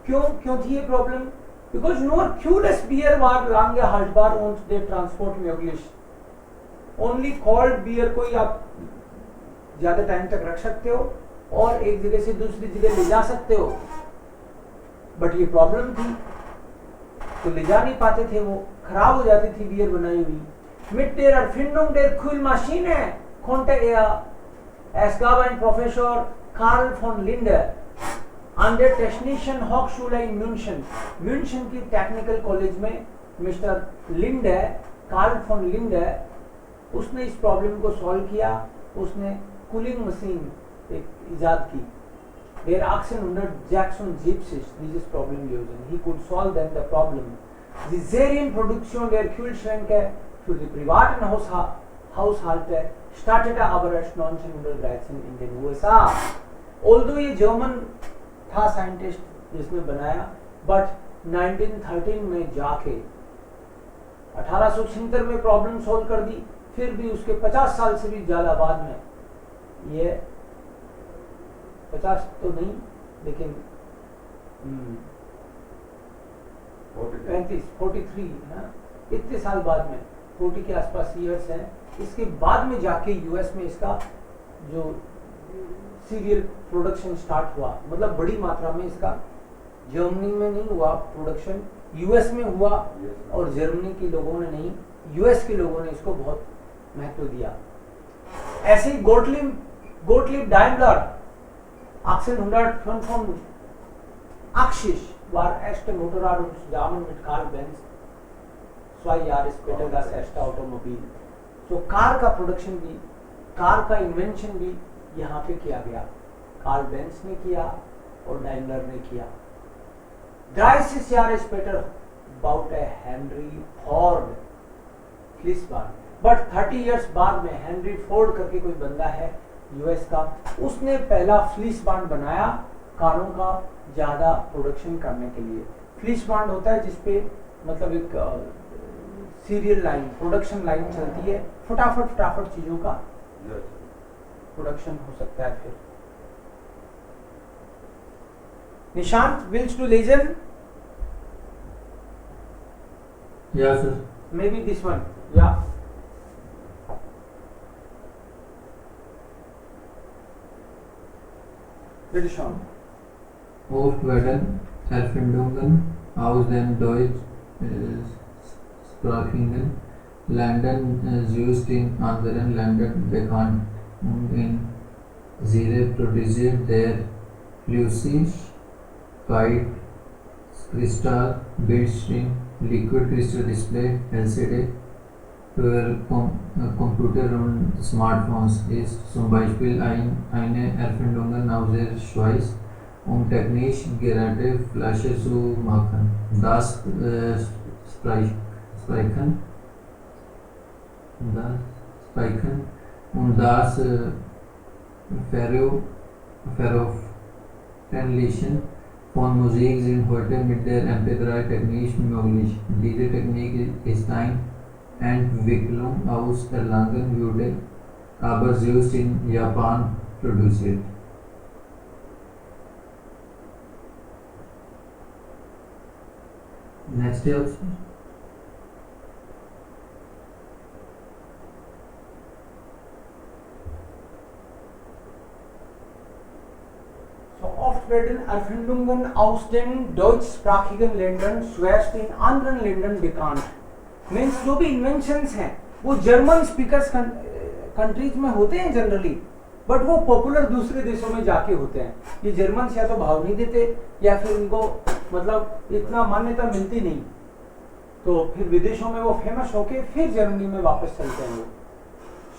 क्यों थी ये problem? Because nur kühles Bier war lange haltbar und der Transport möglich. Only cold beer को ही आप ज्यादा टाइम तक रख सकते हो और एक जगह से दूसरी जगह ले जा सकते हो. बट ये प्रॉब्लम थी तो ले जा नहीं पाते थे, वो खराब हो जाती थी बियर बनाई हुई. Mit der Erfindung der Kühlmaschine konnte es gab einen Professor Karl von Linde an der Technischen Hochschule in München. München की टेक्निकल कॉलेज में mister Linde, Carl von Linde, उसने इस प्रॉब्लम को सॉल्व किया. उसने कूलिंग मशीन एक इजाद की. Der 1876 dieses Problem lösen. He could solve then the problem. Die Serienproduktion der Kühlschränke für die privaten Haushalte startete aber erst 1913 in den USA. Although ये जर्मन था साइंटिस्ट जिसने बनाया, बट 1913 में जाके 1876 में प्रॉब्लम सॉल्व कर दी. फिर भी उसके 50 साल से भी ज्यादा बाद में, ये 50 तो नहीं लेकिन 43 है, इतने साल बाद में, 40 के आसपास ईयर्स हैं, इसके बाद में जाके यूएस में इसका जो सीरियल प्रोडक्शन स्टार्ट हुआ. मतलब बड़ी मात्रा में इसका जर्मनी में नहीं हुआ प्रोडक्शन, यूएस में हुआ. और जर्मनी के लोगों ने नहीं, यूएस के लोगों ने इसको बहुत महत्व दिया. ऐसे ही Gottlieb Daimler 1885 war erste Motorrad und zusammen mit Karl Benz 2 Jahre später das erste Automobil. So car का प्रोडक्शन भी, कार का इन्वेंशन भी यहाँ पे किया गया. कार्ल बेंस ने किया और डाइमलर ने किया. 30 Jahre später baute Henry Ford Fließband. But 30 years बाद में हेनरी फोर्ड करके कोई बंदा है यूएस का, उसने पहला फ्लीसबांड बनाया कारों का ज्यादा प्रोडक्शन करने के लिए. फ्लीसबांड होता है जिसपे मतलब एक सीरियल लाइन, प्रोडक्शन लाइन चलती है, फटाफट चीजों का प्रोडक्शन हो सकता है। फिर निशांत विल्स टू लेजन Yeah, sir. maybe this one, yeah. British on. Ostweden, Erfindungen, aus dem Deutsch Sprachingen, London, used in anderen Ländern bekannt und in Serie produziert der Flüssigkeit, Kristall, Bildschirm, Liquid Crystal Display, LCD für Computer und Smartphones ist zum Beispiel eine Erfindung aus der Schweiz, um technisch Geräte Flasche zu machen. Das Speichern und das Veröffentlichen von Musik sind heute mit der MP3-Technik möglich. Diese Technik ist eine Entwicklung aus Erlangen, wurde aber selbst in Japan produziert. Next option. So oft werden Erfindungen aus den deutschsprachigen Ländern zuerst in anderen Ländern bekannt. Means जो भी इन्वेंशंस हैं वो जर्मन स्पीकर्स कंट्रीज में होते हैं जनरली, बट वो पॉपुलर दूसरे देशों में जाके होते हैं। ये जर्मन्स या तो भाव नहीं देते या फिर उनको मतलब इतना मान्यता मिलती नहीं, तो फिर विदेशों में वो फेमस होके फिर जर्मनी में वापस चलते हैं वो।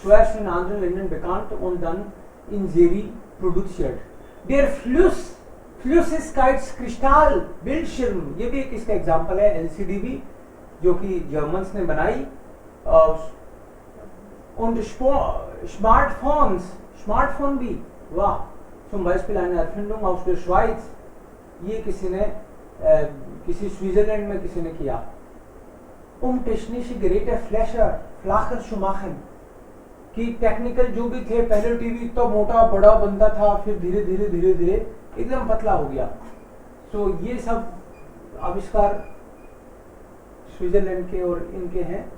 Zuerst in anderen Ländern bekannt und dann in Serie produziert. Der Flüssigkeitskristall Bildschirm, ये भी एक इसका एग्जाम्पल है, LCD भी जो कि जर्मन्स ने बनाई। und स्मार्टफोन भी, वाह, zum Beispiel eine Erfindung aus der Schweiz, ये किसी ने किसी स्विट्जरलैंड में किसी ने किया। technische Geräte flacher zu machen, कि टेक्निकल जो भी थे, पहले टीवी इतना मोटा बड़ा बनता था, फिर धीरे धीरे धीरे धीरे एकदम पतला हो गया। तो ये सब आविष्कार स्विट्जरलैंड के और इनके हैं।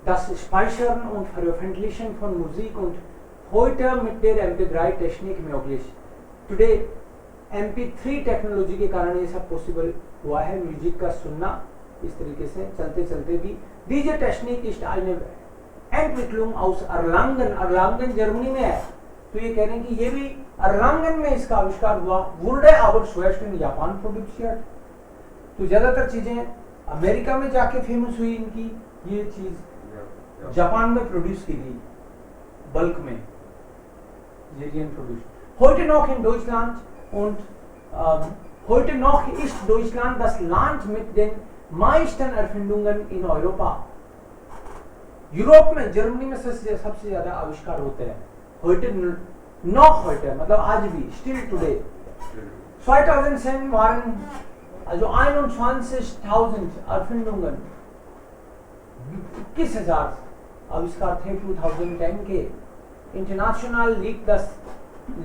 Das Speichern und Veröffentlichen von Musik und heute mit der MP3-Technik möglich. Today MP3 technology के कारण ये सब पॉसिबल हुआ है, म्यूजिक का सुनना इस तरीके से चलते चलते भी। Diese Technik ist eine Entwicklung aus Erlangen, Erlangen Germany में है, तो ये कह रहे हैं कि ये भी अरलांगन में इसका आविष्कार हुआ। wurde aber zuerst in Japan produziert, तो ज्यादातर चीजें अमेरिका में जाके फेमस हुई इनकी, ये चीज जापान में प्रोड्यूस की गई बल्क में, जेरियन produce. heute noch in Deutschland und heute noch ist Deutschland das Land mit den meisten Erfindungen in Europa। Europe में जर्मनी में सबसे ज्यादा आविष्कार होते हैं। heute noch heute मतलब आज भी, still today। 2010 waren also 21.000 Erfindungen, 21,000 आविष्कार थे 2010 के। International liegt das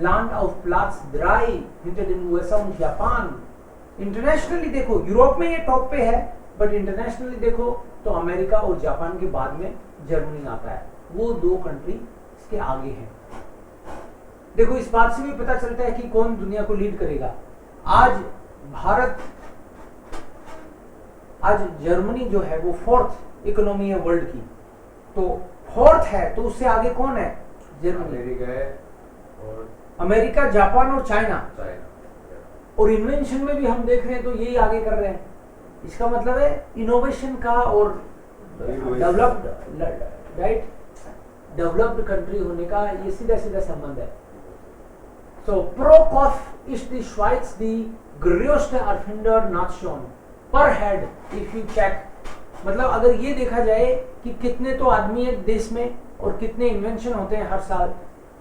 Land auf Platz 3 hinter den USA und Japan. Internationally देखो यूरोप में ये टॉप पे है, बट इंटरनेशनली देखो तो अमेरिका और जापान के बाद में जर्मनी आता है, वो दो कंट्री इसके आगे हैं। देखो इस बात से भी पता चलता है कि कौन दुनिया को लीड करेगा। आज भारत, आज जर्मनी जो है वो 4th इकोनॉमी है वर्ल्ड की, तो 4th है, तो उससे आगे कौन है? जर्मनी, अमेरिका है, और अमेरिका, जापान और चाइना। और इन्वेंशन में भी हम देख रहे हैं तो यही आगे कर रहे हैं। इसका मतलब है इनोवेशन का और डेवलप्ड, राइट, डेवलप्ड कंट्री होने का ये सीधा सीधा संबंध है। So pro Kopf ist die Schweiz die größte Erfindernation per head if you check। मतलब अगर ये देखा जाए कि कितने तो आदमी है देश में और कितने इन्वेंशन होते हैं हर साल,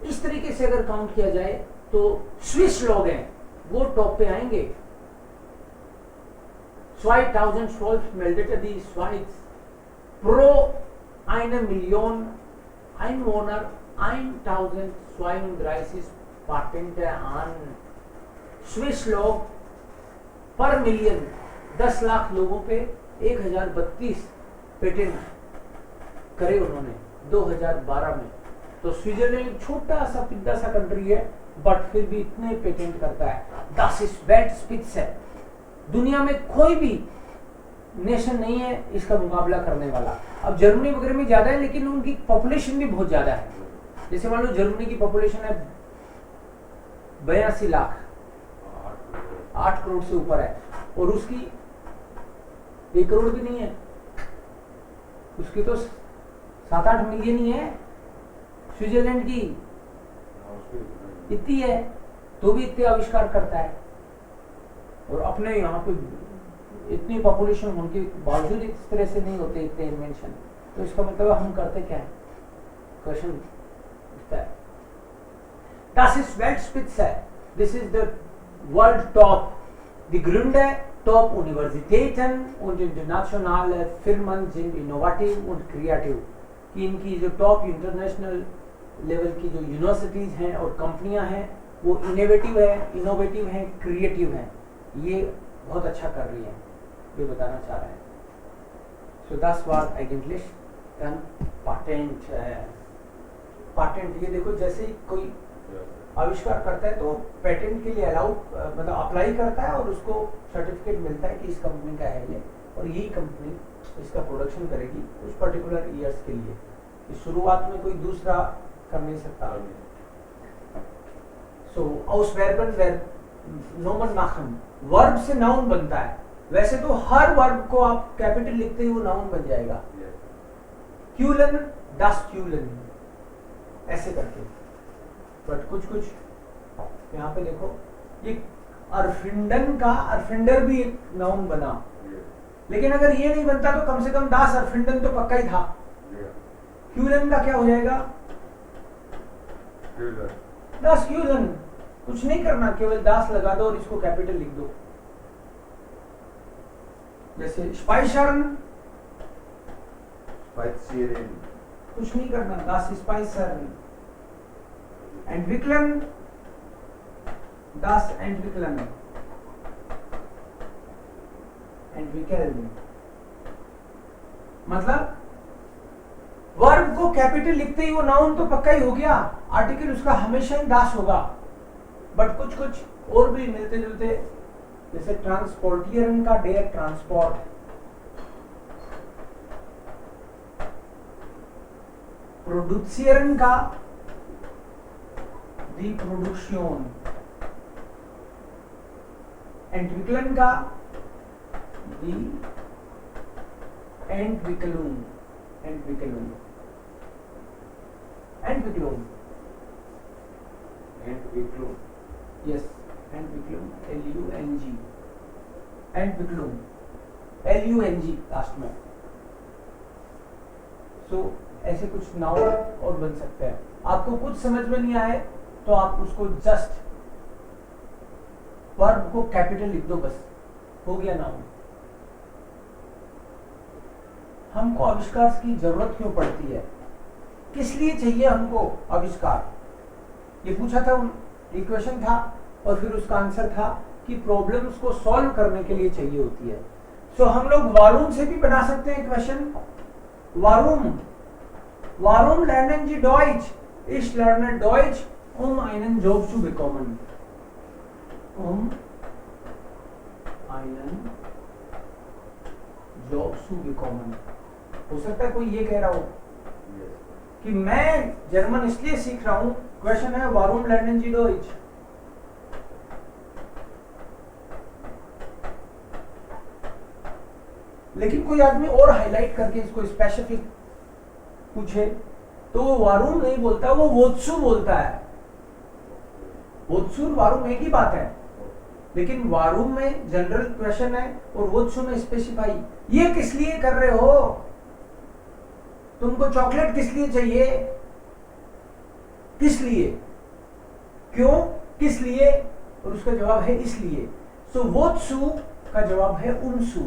इस तरीके से अगर काउंट किया जाए तो स्विस लोग हैं वो टॉप पे आएंगे। 2012 meldete die Schweiz pro 1 Million Einwohner 1032 patent an Swiss लोग पर मिलियन 10 लाख लोगों पे 1032 पेटेंट करे उन्होंने 2012 में। तो स्विट्जरलैंड छोटा सा पिद्दा सा कंट्री है बट फिर भी इतने पेटेंट करता है। Das ist Weltspitze, दुनिया में कोई भी नेशन नहीं है इसका मुकाबला करने वाला। अब जर्मनी वगैरह में ज्यादा है लेकिन उनकी पॉपुलेशन भी बहुत ज्यादा है। जैसे मान लो जर्मनी की पॉपुलेशन है 82 लाख, 8 करोड़ से ऊपर है, और उसकी 1 करोड़ भी नहीं है, उसकी तो 7-8 मिलियन ही है। स्विट्जरलैंड की इतनी है तो भी इतने आविष्कार करता है, और अपने यहाँ पे इतनी पॉपुलेशन होने के बावजूद इस तरह से नहीं होते इतने इन्वेंशन। तो इसका मतलब हम करते क्या है, क्वेश्चन उठता है। Das ist Weltspitze, this is the world top, die Gründe top Universitäten und internationale Firmen sind innovativ und kreativ। कि इनकी जो टॉप इंटरनेशनल लेवल की जो यूनिवर्सिटीज हैं और कंपनियां हैं वो इनोवेटिव हैं, क्रिएटिव हैं, ये बहुत अच्छा कर रही हैं, ये बताना चाह रहे हैं। So that's what identity then patent. ये देखो जैसे ही कोई आविष्कार करता है तो पेटेंट के लिए मतलब अप्लाई करता है और उसको सर्टिफिकेट मिलता है कि इस कंपनी का है ये, और यही कंपनी इसका प्रोडक्शन करेगी कुछ पर्टिकुलर ईयर्स के लिए। इस शुरुआत में कोई दूसरा कर नहीं सकता। सो auswerben नोमन माखन, वर्ब से नाउन बनता है। वैसे तो हर वर्ब को आप कैपिटल लिखते ही वो नाउन बन जाएगा। क्यूलन, das क्यूलन, ऐसे करके। बट कुछ यहाँ पे देखो, ये अरफिंडन का अरफिंडर भी एक नाउन बना, लेकिन अगर ये नहीं बनता तो कम से कम दास अरफिंडन तो पक्का ही था। क्यूलन का क्या हो जाएगा, दास क्यूलन। कुछ नहीं करना, केवल दास लगा दो और इसको कैपिटल लिख दो। जैसे स्पाइसर्न, कुछ नहीं करना, दास स्पाइसर्न। एंटविक्लन, दास एंटविक्लन, एंटविक्लन। मतलब वर्ब को कैपिटल लिखते ही वो नाउन तो पक्का ही हो गया, आर्टिकल उसका हमेशा ही दास होगा। बट कुछ और भी मिलते जुलते, जैसे ट्रांसपोर्टियरन का डायरेक्ट ट्रांसपोर्ट, प्रोड्यूसियरन का रिप्रोडक्शन, एंटविक्लन का दी एंटविक्लुम, एंटविक्लुम, एंटविक्लुम, एंटविक्लुम, यस एंटविक्लुम, LUNG, एंटविक्लुम, LUNG लास्ट में। सो ऐसे कुछ नाउन और बन सकते हैं। आपको कुछ समझ में नहीं आए तो आप उसको जस्ट वर्ब को कैपिटल लिख दो, बस हो गया नाउन। हमको आविष्कार की जरूरत क्यों पड़ती है, किस लिए चाहिए हमको आविष्कार, ये पूछा था, इक्वेशन था और फिर उसका आंसर था कि प्रॉब्लम्स को सॉल्व करने के लिए चाहिए होती है। सो हम लोग वारूम से भी बना सकते हैं equation. वारूम lernen Sie Deutsch, ich lerne Deutsch, einen Job zu bekommen, einen Job zu bekommen। हो सकता है कोई ये कह रहा हो कि मैं जर्मन इसलिए सीख रहा हूं, क्वेश्चन है वारूम lernen Sie Deutsch। लेकिन कोई आदमी और हाईलाइट करके इसको स्पेसिफिक पूछे तो वो वारूम नहीं बोलता, वो वोत्सु बोलता है। वोत्सु वारूम एक ही बात है, लेकिन वारूम में जनरल क्वेश्चन है और वोत्सु में स्पेसिफाई। ये किस लिए कर रहे हो, तुमको चॉकलेट किस लिए चाहिए, किस लिए, क्यों, किस लिए, और उसका जवाब है इसलिए। सो वोत्सु का जवाब है उनसु।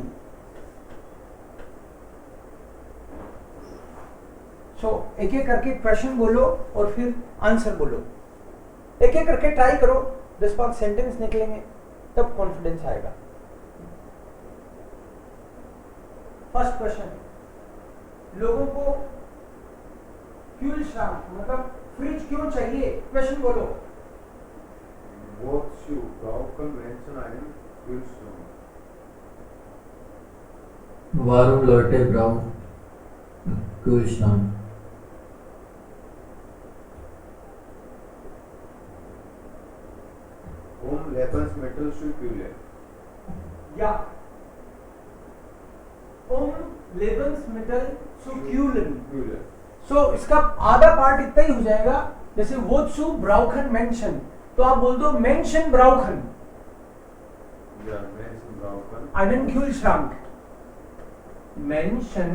सो एक एक करके क्वेश्चन बोलो और फिर आंसर बोलो, एक एक करके ट्राई करो, 10-5 सेंटेंस निकलेंगे तब कॉन्फिडेंस आएगा। फर्स्ट क्वेश्चन, लोगों को Kühlschrank मतलब फ्रिज क्यों चाहिए? क्वेश्चन बोलो। Wozu brauchen Menschen einen Kühlschrank? Warum Leute brauchen Kühlschrank? Lebensmittel zu kühlen. Ja. Lebensmittel zu kühlen. सो इसका आधा पार्ट इतना ही हो जाएगा, जैसे wozu brauchen Menschen, तो आप बोल दो Menschen brauchen Ja, Menschen brauchen einen Kühlschrank। Menschen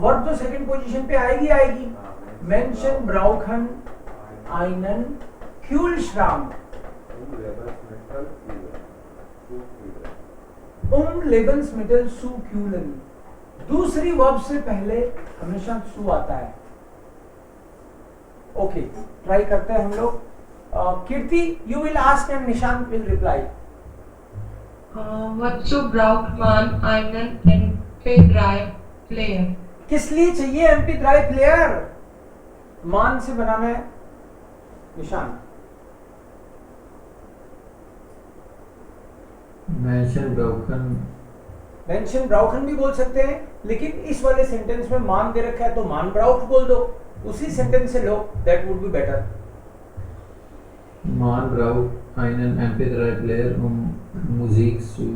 verb तो सेकंड पोजीशन पे आएगी आएगी। Menschen brauchen einen Kühlschrank Lebensmittel zu kühlen। दूसरी वर्ब से पहले हमेशा सु आता है। ओके, ट्राई करते हैं हम लोग। Kirti, you will ask and Nishant will reply. Wozu braucht man einen MP3-Player? किस लिए चाहिए MP3 प्लेयर? मान से बनाना है निशांत। मेंशन ब्राउखन भी बोल सकते हैं, लेकिन इस वाले सेंटेंस में मान दे रखा है तो मान ब्राउख बोल दो, उसी सेंटेंस से लो, that would be better. Man braucht einen MP3-Player, Musik zu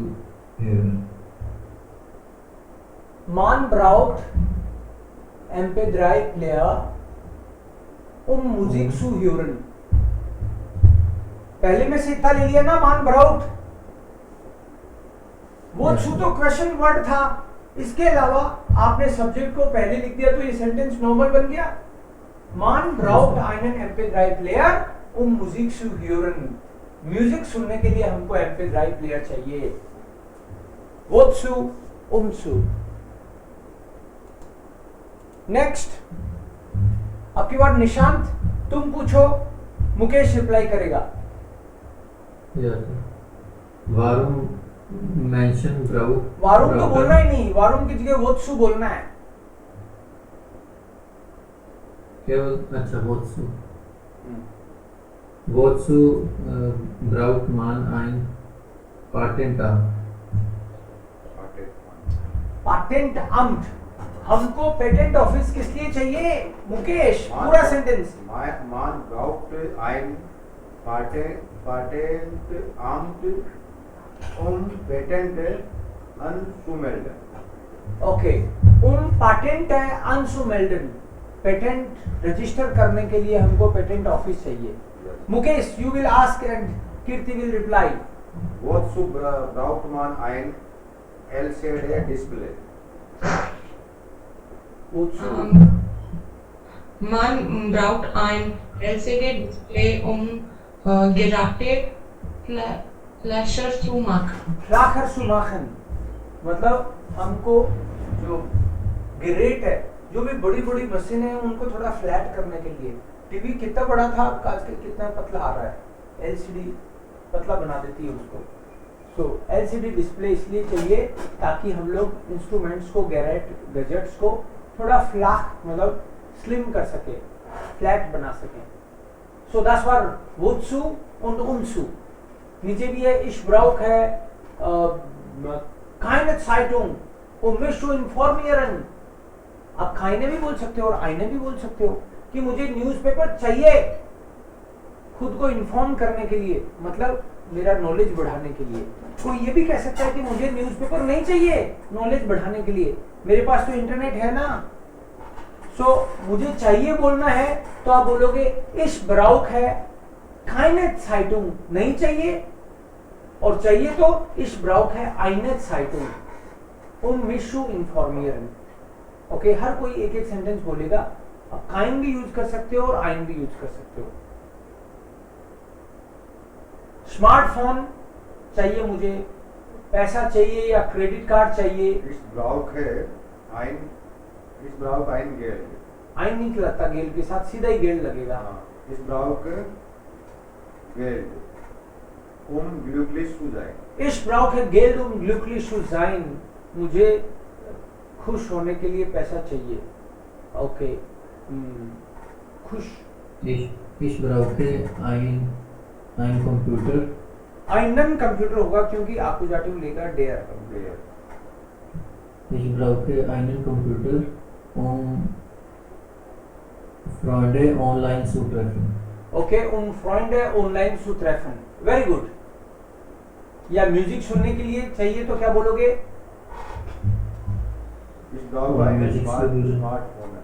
hören. Man braucht MP3-Player, Musik zu hören। पहले में से इतना ले लिया ना, man braucht। वो छू तो क्वेश्चन वर्ड था, इसके अलावा आपने सब्जेक्ट को पहले लिख दिया तो ये सेंटेंस नॉर्मल बन गया। Man braucht einen MP3-Player, Musik zu hören। Music सुनने के लिए हमको MP3 प्लेयर चाहिए। Wozu, zu। नेक्स्ट, आपकी बात निशांत, तुम पूछो, मुकेश रिप्लाई करेगा। Warum Menschen braucht? वारुम तो बोलना ही नहीं, वारुम की जगह Wozu बोलना है। केवल अच्छा Wozu। Wozu braucht man ein Patentamt? Patentamt, हमको पेटेंट ऑफिस किस लिए चाहिए? मुकेश, पूरा sentence. Man braucht ein Patentamt, Patente anzumelden। Okay, patent है anzumelden, पेटेंट रजिस्टर करने के लिए हमको पेटेंट ऑफिस चाहिए। Mukesh, you will ask and Kirti will reply. Wozu braucht man ein LCD Display? Man braucht ein LCD-Display, Geräte flasher zu machen। मतलब हमको जो ग्रेट है, जो भी बड़ी बड़ी मशीन है उनको थोड़ा फ्लैट करने के लिए। टीवी कितना बड़ा था, आपका आजकल कितना पतला आ रहा है, एलसीडी पतला बना देती है उसको। सो एलसीडी डिस्प्ले इसलिए चाहिए ताकि हम लोग इंस्ट्रूमेंट्स को, गैजेट्स को थोड़ा फ्लैट मतलब स्लिम कर सके, फ्लैट बना सके। सो that's what Wozu und umzu। नीचे भी है ich brauche है keine Zeitung um mich zu informieren। आप keine भी बोल सकते हो और eine भी बोल सकते हो कि मुझे न्यूज़पेपर चाहिए खुद को इन्फॉर्म करने के लिए, मतलब मेरा नॉलेज बढ़ाने के लिए। कोई ये भी कह सकता है कि मुझे न्यूज़पेपर नहीं चाहिए नॉलेज बढ़ाने के लिए, मेरे पास तो इंटरनेट है ना। सो मुझे चाहिए बोलना है तो आप बोलोगे ich brauche है keine Zeitung, नहीं चाहिए, और चाहिए तो ich brauche है eine Zeitung mich zu informieren। Okay, हर कोई एक एक सेंटेंस बोलेगा। आप काइन भी यूज कर सकते हो और आइन भी यूज कर सकते हो। स्मार्टफोन चाहिए मुझे, पैसा चाहिए या क्रेडिट कार्ड चाहिए। Ich brauche ein इस ब्राउक ein Geld. आइन नहीं लगता गेल के साथ, सीधा ही गेल लगेगा। हाँ, इस ब्राउक Geld. Glücklich zu sein. Ich brauche Geld glücklich zu sein. मुझे खुश होने के लिए पैसा चाहिए। ओके, खुश। Ich brauche ein Computer. einen computer होगा क्योंकि आकुजाटिव लेगा डेयर। Ich brauche einen Computer, Freunde online zu treffen. Okay, Freunde online zu treffen। Very good. या म्यूजिक सुनने के लिए चाहिए तो क्या बोलोगे? Ich brauche einen Musik zu hören. Smartphone.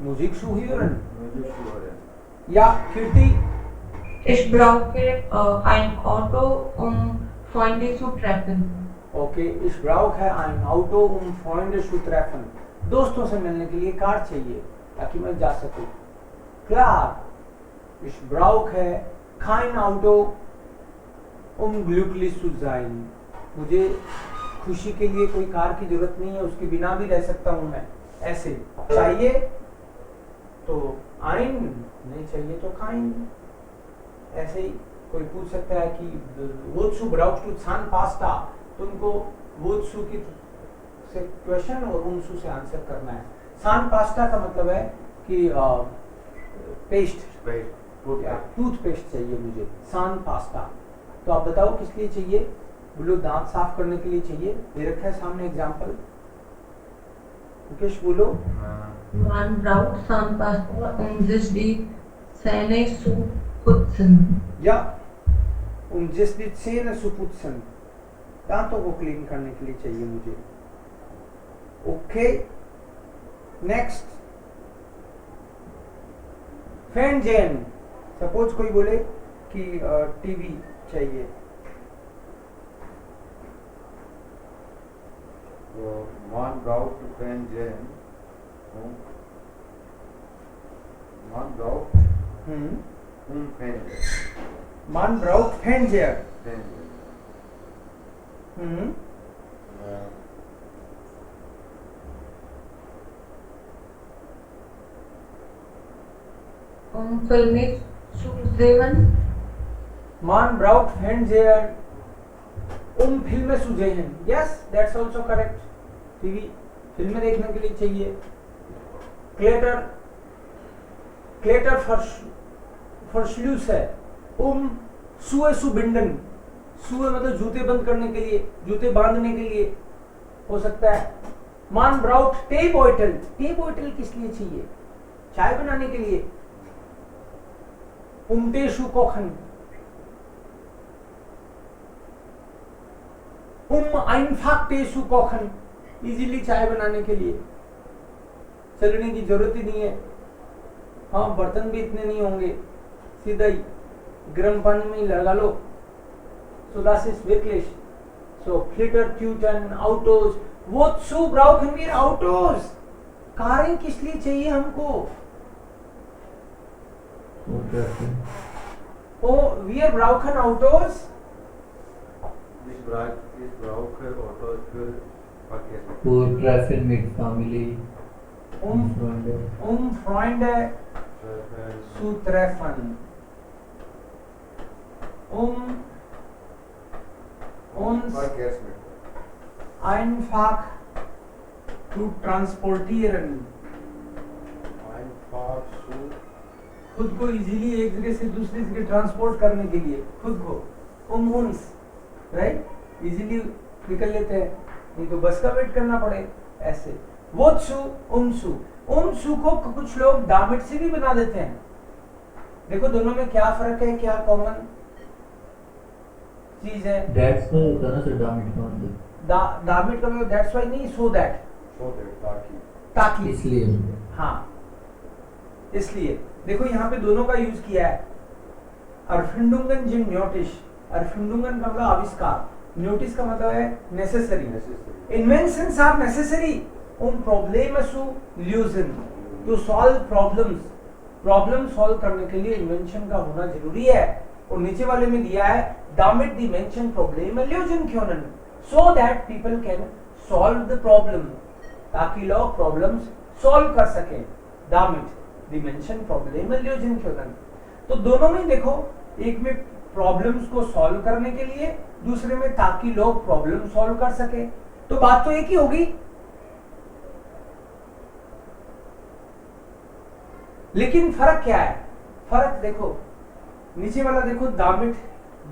Music zu hören। Musik zu hören. या कीर्ति? Ich brauche ein Auto, Freunde zu treffen. Okay, ich brauche ein Auto Freunde zu treffen। दोस्तों से मिलने के लिए कार चाहिए ताकि मैं जा सकूं। Klar, ich brauche kein Auto glücklich zu sein। मुझे खुशी के लिए कोई कार की जरूरत नहीं है, उसके बिना भी रह सकता हूं मैं। ऐसे चाहिए तो ein, नहीं चाहिए तो kein। ऐसे ही कोई पूछ सकता है कि wozu brauchst du Zahnpasta, तुमको wozu की से क्वेश्चन और umzu से आंसर करना है। Zahnpasta का मतलब है कि पेस्ट, टूथपेस्ट चाहिए मुझे। Zahnpasta, तो आप बताओ किस लिए चाहिए? बोलो दांत साफ करने के लिए चाहिए। दे रखा है सामने एग्जांपल। मुकेश बोलो। Man braucht Zahnpasta, sich die Zähne zu putzen. या जिस दिन Zähne zu putzen, दांतों को क्लीन करने के लिए चाहिए मुझे। Okay, next Fernsehen। सपोज कोई बोले कि टीवी चाहिए, तो man braucht Fernsehen. Man braucht Fernsehen. man braucht Fernseher। Filme zu sehen. Man braucht Fernseher Filme zu sehen। Yes, that's also correct। TV फिल्में देखने के लिए चाहिए। Kleider verschlüsse Schuhe zu binden। Schuhe मतलब जूते बंद करने के लिए, जूते बांधने के लिए हो सकता है। Man braucht Teebeutel। Teebeutel किस लिए चाहिए? चाय बनाने के लिए। Tee zu kochen। einfach Tee zu kochen। Easily चाय बनाने के लिए, चलने की जरूरत ही नहीं है। हाँ, बर्तन भी इतने नहीं होंगे, सीधा ही गर्म पानी में ही लगा लो। So das ist wirklich so Flittertüten, Autos। Wozu brauchen wir Autos? कारें किस लिए चाहिए हमको? Oh, wir brauchen Autos। Ich brauche Autos für Verkehrsmittel. To travel mit Family. Freunde zu treffen। uns Verkehrsmittel. einfach zu transportieren। Einfach zu खुद को इजीली एक जगह से दूसरी जगह ट्रांसपोर्ट करने के लिए खुद को uns, राइट, इजीली निकल लेते हैं, नहीं तो बस का वेट करना पड़े। ऐसे wozu umzu को कुछ लोग damit से भी बना देते हैं। देखो दोनों में क्या फर्क है, क्या कॉमन चीज है? That's why होता ना सर damit का मतलब। damit का मतलब that's why नहीं, so that ताकि। इसलिए। हाँ, इसलिए देखो यहाँ पे दोनों का यूज किया है। Erfindungen sind nötig। Erfindungen का मतलब आविष्कार, नोटिस का मतलब है necessary. Inventions are necessary Probleme zu lösen, to solve problems। Problem solve करने के लिए इन्वेंशन का होना जरूरी है। और नीचे वाले में दिया है damit die Menschen Probleme lösen können, so that people can solve the problem। ताकि लोग प्रॉब्लम्स सॉल्व कर सकें। damit die Menschen Probleme lösen können। तो दोनों में देखो, एक में प्रॉब्लम्स को सॉल्व करने के लिए, दूसरे में ताकि लोग प्रॉब्लम सॉल्व कर सके। तो बात तो एक ही होगी, लेकिन फर्क क्या है? फर्क देखो, नीचे वाला देखो,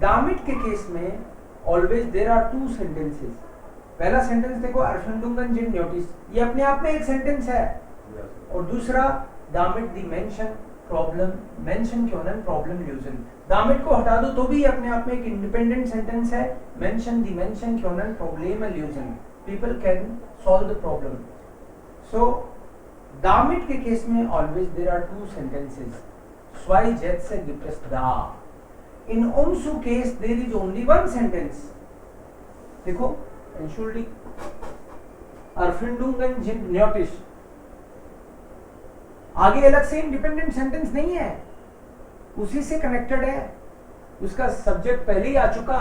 damit के केस में always there are two sentences. पहला सेंटेंस देखो, erfindungen sind nötig, ये अपने आप में एक सेंटेंस है। और दूसरा damit die Menschen problem mention können problem lösen। damit को हटा दो तो भी अपने आप में एक इंडिपेंडेंट सेंटेंस है। Menschen die Menschen können Probleme lösen, people can solve the problem। so damit के केस में always there are two sentences. zwei Sätze gibt es da। in umsu case there is only one sentence। देखो, entschuldigt, erfindungen sind nötig, आगे अलग से इंडिपेंडेंट सेंटेंस नहीं है, उसी से कनेक्टेड है, उसका सब्जेक्ट पहले ही आ चुका।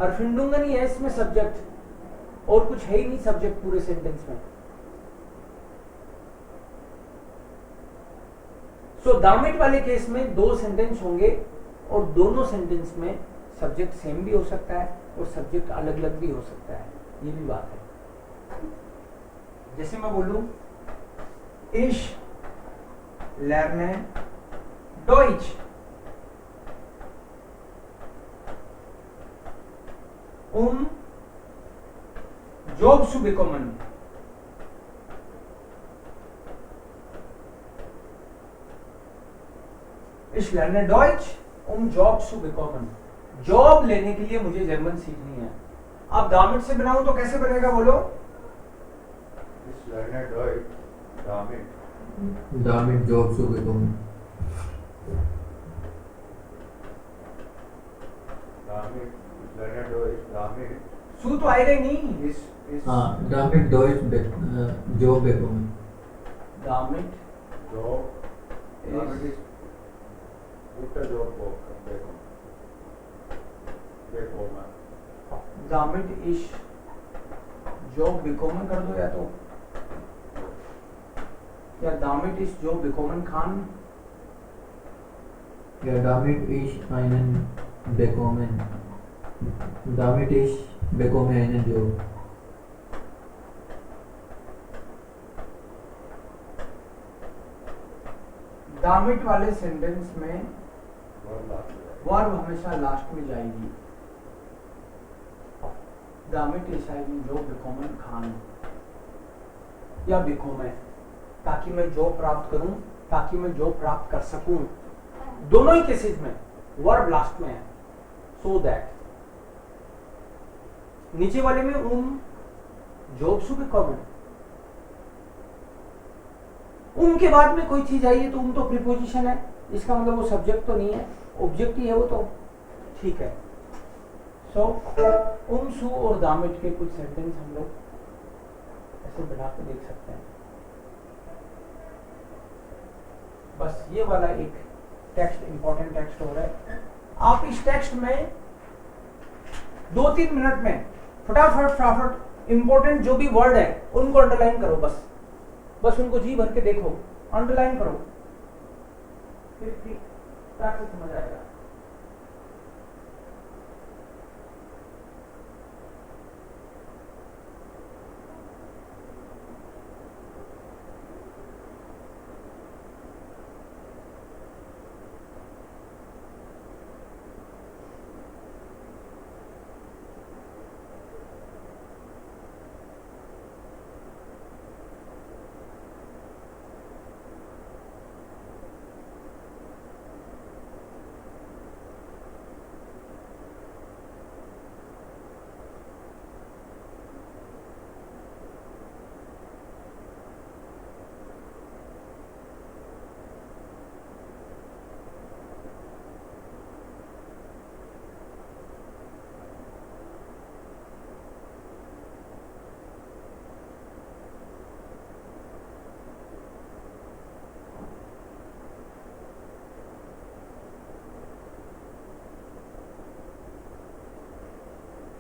erfindungen ही है इसमें सब्जेक्ट, और कुछ है ही नहीं सब्जेक्ट पूरे सेंटेंस में। सो damit वाले केस में दो सेंटेंस होंगे, और दोनों सेंटेंस में सब्जेक्ट सेम भी हो सकता है और सब्जेक्ट अलग अलग भी हो सकता है, ये भी बात है। जैसे मैं बोलूं, ich lerne Deutsch, Job zu bekommen। Ich lerne Deutsch, Job zu bekommen। Job लेने के लिए मुझे जर्मन सीखनी है। अब damit से बनाऊं तो कैसे बनेगा, बोलो? Ich lerne Deutsch, damit Job zu bekommen। ich lerne Deutsch, damit सू तो आएगा ही नहीं। ist हाँ, damit Job bekommen। damit Job, damit ist guter Job bekommen। damit ich Job bekommen कर दो, या damit ich Job bekommen kann। Ja, damit ich einen bekommen। damit ich bekomme einen Job। damit वाले सेंटेंस में वर्ब हमेशा लास्ट में जाएगी। damit ich einen Job bekommen kann या bekomme, ताकि मैं जॉब प्राप्त करूं, ताकि मैं जॉब प्राप्त कर सकूं। दोनों ही केसेस में वर्ब लास्ट में है। सो दैट नीचे वाले में जॉब टू bekommen, के बाद में कोई चीज आई है तो तो प्रीपोजिशन है, इसका मतलब वो सब्जेक्ट तो नहीं है, ऑब्जेक्ट ही है वो, तो ठीक है। सो सू और damit के कुछ सेंटेंस हम लोग ऐसे बना के देख सकते हैं। बस ये वाला एक टेक्स्ट, इंपॉर्टेंट टेक्स्ट हो रहा है। आप इस टेक्स्ट में 2-3 मिनट में फटाफट इंपॉर्टेंट जो भी वर्ड है उनको अंडरलाइन करो। बस उनको जी भर के देखो, अंडरलाइन करो, फिर ठीक समझ आएगा।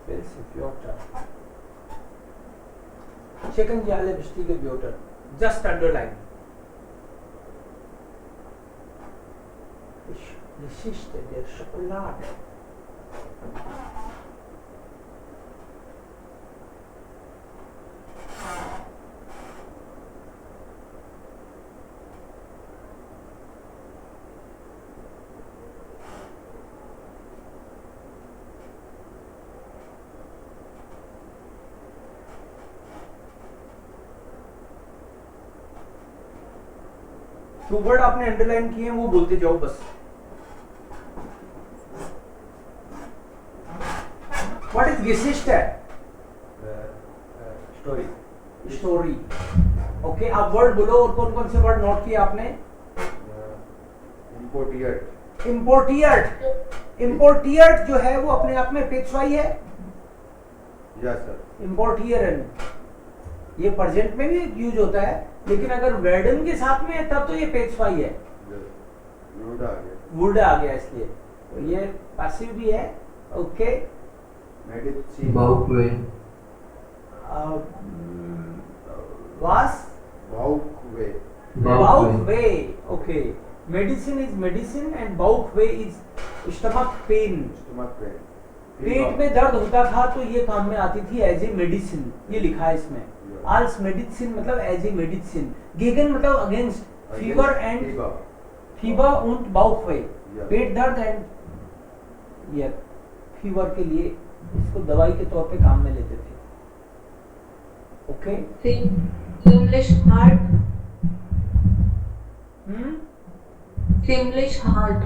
If your turn। Schicken die alle wichtige Wörter. Just underline. Geschichte der Schokolade. जो वर्ड आपने अंडरलाइन किए हैं वो बोलते जाओ बस. What is Geschichte? Story. Story. Okay, आप वर्ड बोलो और कौन कौन से वर्ड नोट किए आपने? इम्पोर्टियट. इम्पोर्टियट जो है वो अपने आप में पेशवाई है. Yes sir. इम्पोर्टियरन ये प्रेजेंट में भी यूज होता है, लेकिन अगर वर्डन के साथ में है तब तो ये पेशवाई है. वुड आ गया. वुड आ गया इसलिए तो ये पैसिव भी है. ओके. मेडिसिन. Bauchweh. वास Bauchweh. Bauchweh. Okay. Medicine is medicine and Bauchweh is stomach pain. Stomach pain. पेट में दर्द होता था तो ये काम में आती थी एज ए मेडिसिन. ये लिखा है इसमें. आल्स मेडिसिन मतलब एज ए मेडिसिन. गेगन मतलब against. Fever and fever und Bauchweh. पेट दर्द एंड ये फीवर के लिए इसको दवाई के तौर पे काम में लेते थे. Okay. Ziemlich hart. Ziemlich hard.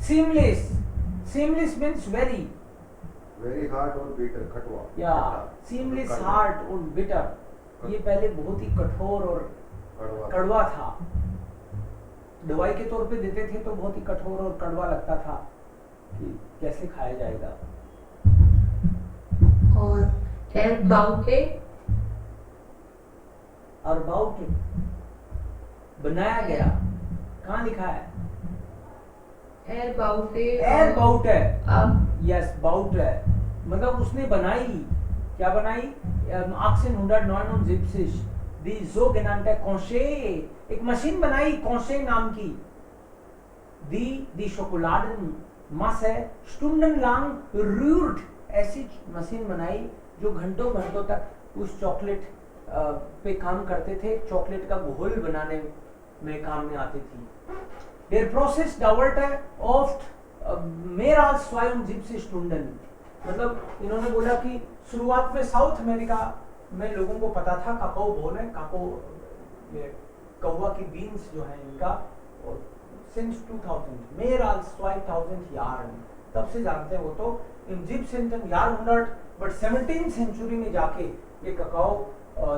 Seamless means very. Very hard और बिटर. खटवा. या seamless hard और bitter. ये पहले बहुत ही कठोर और कड़वा था. दवाई के तौर पे देते थे तो बहुत ही कठोर और कड़वा लगता था कि कैसे खाया जाएगा. और Erbaute. अरबाउट बनाया गया. कहाँ लिखा है? Erbaute. एयरबाउट है. अब यस बाउट है मतलब उसने बनाई. क्या बनाई? 1879 die sogenannte Conche. एक मशीन बनाई कॉन्शे नाम की. die Schokoladenmasse stundenlang rührt. ऐसी मशीन बनाई जो घंटों घंटों तक उस चॉकलेट पे काम करते थे. चॉकलेट का घोल बनाने में काम में आती थी. Der Prozess dauerte oft mehr als 72 Stunden. मतलब इन्होंने बोला कि शुरुआत में साउथ अमेरिका में लोगों को पता था काकाओ बोल है. काको कौवा की बीन्स जो है इनका सिंस 2000 mehr als 2000 Jahren तब से जानते हैं वो तो. Egyptian Jahrhundert but 17th century में जाके ये ककाओ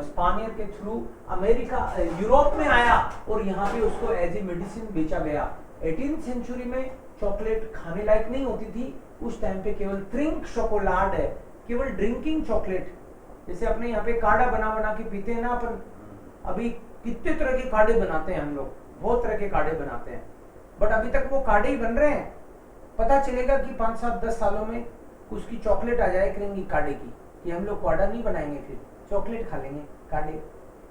स्पानियर के थ्रू अमेरिका यूरोप में आया और यहाँ पे उसको एज ए मेडिसिन बेचा गया. 18th सेंचुरी में चॉकलेट खाने लायक नहीं होती थी. उस टाइम पे केवल ट्रिंक शोकोलाड है, केवल ड्रिंकिंग चॉकलेट. जैसे अपने यहाँ पे काढ़ा बना बना के पीते हैं ना अपन. अभी कितने तरह के काढ़े बनाते हैं हम लोग. बहुत तरह के काढ़े बनाते हैं बट अभी तक वो काढ़े ही बन रहे हैं. पता चलेगा कि 5 7 10 सालों में उसकी चॉकलेट आ जाए करेंगी काढ़े की कि हम लोग काढ़ा नहीं बनाएंगे, फिर चॉकलेट खा लेंगे. काढ़े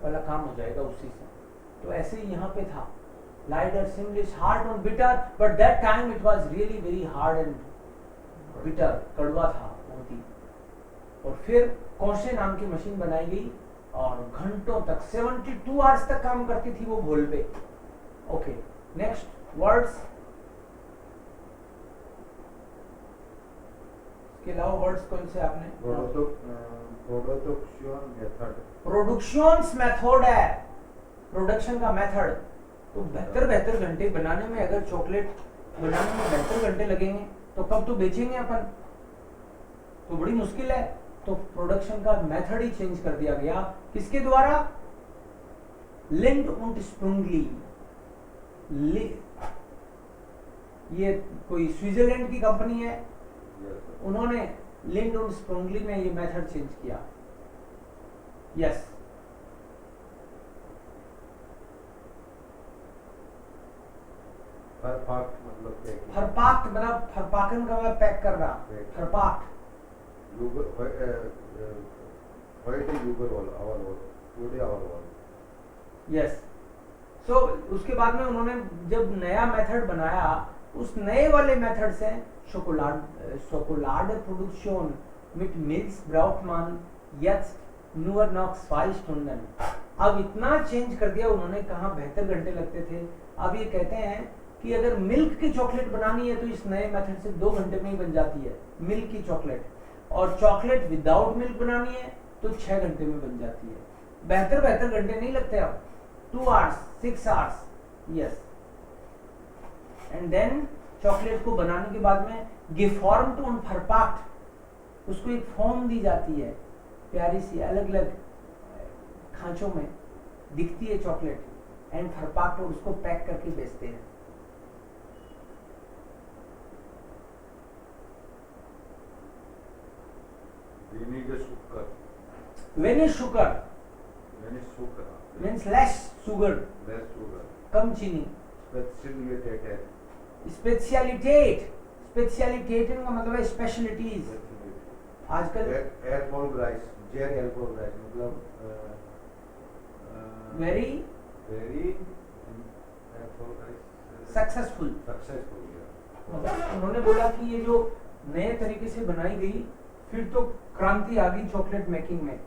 वाला काम हो जाएगा उसी से. तो ऐसे ही यहाँ पे था. लाइडर सिमलिश हार्ड और bitter but that time it was really very hard and bitter. कड़वा था बहुत ही. और फिर कौशे नाम की मशीन बनाई गई और घंटों तक 72 आवर्स तक काम करती थी वो घोल पे. ओके. Next words. इसके अलावा वर्ड्स कौन से आपने? Production method. प्रोडक्शंस मेथड है. प्रोडक्शन का मेथड. तो बेहतर घंटे बनाने में, अगर चॉकलेट बनाने में बेहतर घंटे लगेंगे तो कब तो बेचेंगे अपन. तो बड़ी मुश्किल है. तो प्रोडक्शन का मेथड ही चेंज कर दिया गया. किसके द्वारा? लिंड und स्प्रुंगली. ये कोई स्विट्जरलैंड की कंपनी है. उन्होंने लिंड und स्प्रुंगली में ये मेथड चेंज किया. यस. फरपाक्ट मतलब क्या है? फरपाक्ट मतलब फरपाकन का मतलब पैक करना. फरपाक्ट. युगर व्हाइट युगर वाला our today our world. Yes. सो उसके बाद में उन्होंने जब नया मेथड बनाया, उस नए वाले मेथड से Schokolade Produktion mit Milchbrauchmann jetzt nur noch 2 Stunden। अब इतना चेंज कर दिया उन्होंने, कहा 72 घंटे लगते थे, अब ये कहते हैं कि अगर मिल्क की चॉकलेट बनानी है तो इस नए मेथड से 2 घंटे में ही बन जाती है मिल्क की चॉकलेट, और चॉकलेट विदाउट मिल्क बनानी है तो 6 घंटे में बन जाती है। 72 घंटे नहीं लगते अब, 2 hours 6 hours। Yes. And then chocolate को बनाने के बाद में geformt und verpackt, उसको एक फॉर्म दी जाती है प्यारी सी, अलग अलग खांचों में दिखती है चॉकलेट, एंड verpackt, और उसको पैक करके बेचते हैं। We need a sugar. When is sugar? When is sugar? Means less sugar, Less sugar. कम चीनी। Speciality. स्पेशलिटेट, स्पेशलिटेट का मतलब है स्पेशलिटीज। आजकल एयरफॉल राइस, जेर एयरफॉल राइस मतलब very very airfall rice successful. मतलब उन्होंने बोला कि ये जो नए तरीके से बनाई गई, फिर तो क्रांति आ गई चॉकलेट मेकिंग में।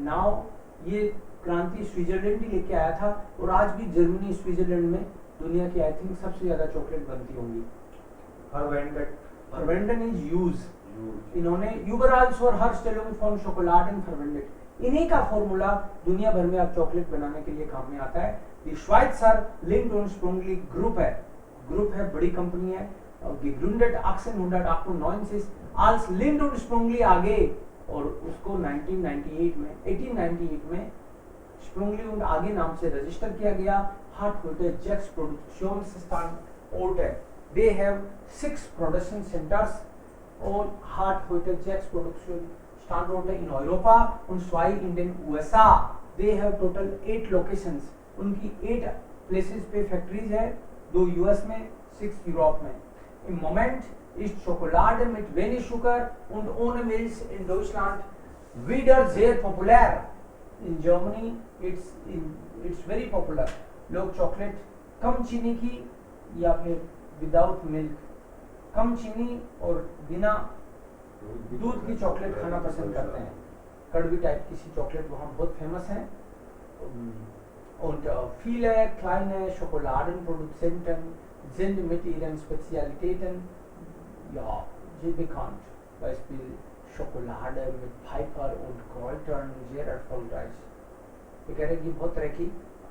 नाउ ये क्रांति स्विट्जरलैंड ही लेके आया था, और आज भी जर्मनी स्विट्जरलैंड में दुनिया की आई थिंक सबसे ज्यादा चॉकलेट बनती होंगी। फर्वेंडन इज यूज, इन्होंने यूबराल्स और हर्स्टेलुंग फॉन शोकोलाड एंड फर्वेंडेड, इन्हीं का फॉर्मूला दुनिया भर में अब चॉकलेट बनाने के लिए काम में आता है। दी श्वाइत्जर लिंड und Sprungli ग्रुप है, बड़ी कंपनी है, gegründet 1898 als Lind und Sprungli AG, और उसको 1898 में Sprungli und AG नाम से रजिस्टर किया गया। hat heute 6 Produktionsstandorte, they have 6 production centers und hat heute 6 Produktionsstandorte in Europa und 2 in den USA, they have total 8 locations, उनकी 8 places पे फैक्ट्रीज है, 2 यूएस में, 6 यूरोप में। Im Moment ist Schokolade mit wenig Zucker und ohne Milch in Deutschland wieder sehr populär. In Germany it's very popular. लोग चॉकलेट कम चीनी की या फिर विदाउट मिल्क, कम चीनी और बिना दूध की चॉकलेट खाना पसंद करते हैं। कड़वी टाइप की सी चॉकलेट वहाँ बहुत फेमस है। Und viele kleine Schokoladenproduzenten sind mit ihren Spezialitäten ja sehr bekannt. Beispiel Schokolade mit Pfeffer und Kräutern sehr erfolgreich। ये कह रहे कि बहुत तरह की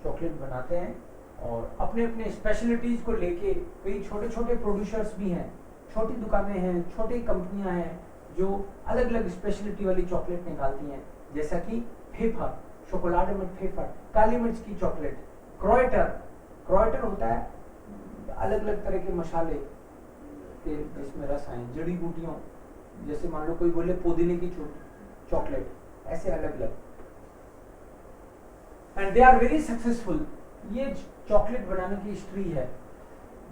चॉकलेट बनाते हैं, और अपने अपने स्पेशलिटीज को लेके कई छोटे छोटे प्रोड्यूसर्स भी हैं, छोटी दुकानें हैं, छोटी कंपनियां हैं जो अलग अलग स्पेशलिटी वाली चॉकलेट निकालती हैं, जैसा कि फेफर, शोकोलाडे में फेफर, काली मिर्च की चॉकलेट, क्रोएटर होता है अलग अलग तरह के मसाले के जिसमें रस है, जड़ी बूटियों, जैसे मान लो कोई बोले पुदीने की चॉकलेट, ऐसे अलग अलग, and they are very successful. ये चॉकलेट बनाने की हिस्ट्री है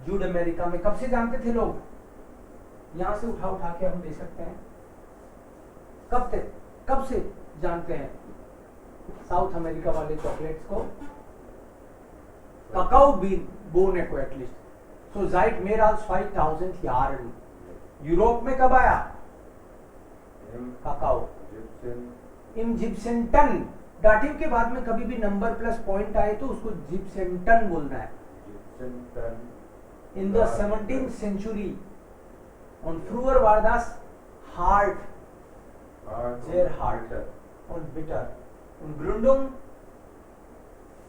जूड अमेरिका में। कब से जानते थे लोग? यहां से उठा के हम दे सकते हैं। कब से जानते हैं साउथ अमेरिका वाले चॉकलेट्स को? काकाओ बोने को एटलीस्ट। सो seit mehr als 2000 Jahren। Europe में कब आया काकाओ? इन जिप्सेंटन, डाटिव के बाद में कभी भी नंबर प्लस पॉइंट आए तो उसको जिप्सेंटन बोलना है। In the 17th century und früher war das hart, sehr hart und bitter। und Gründung,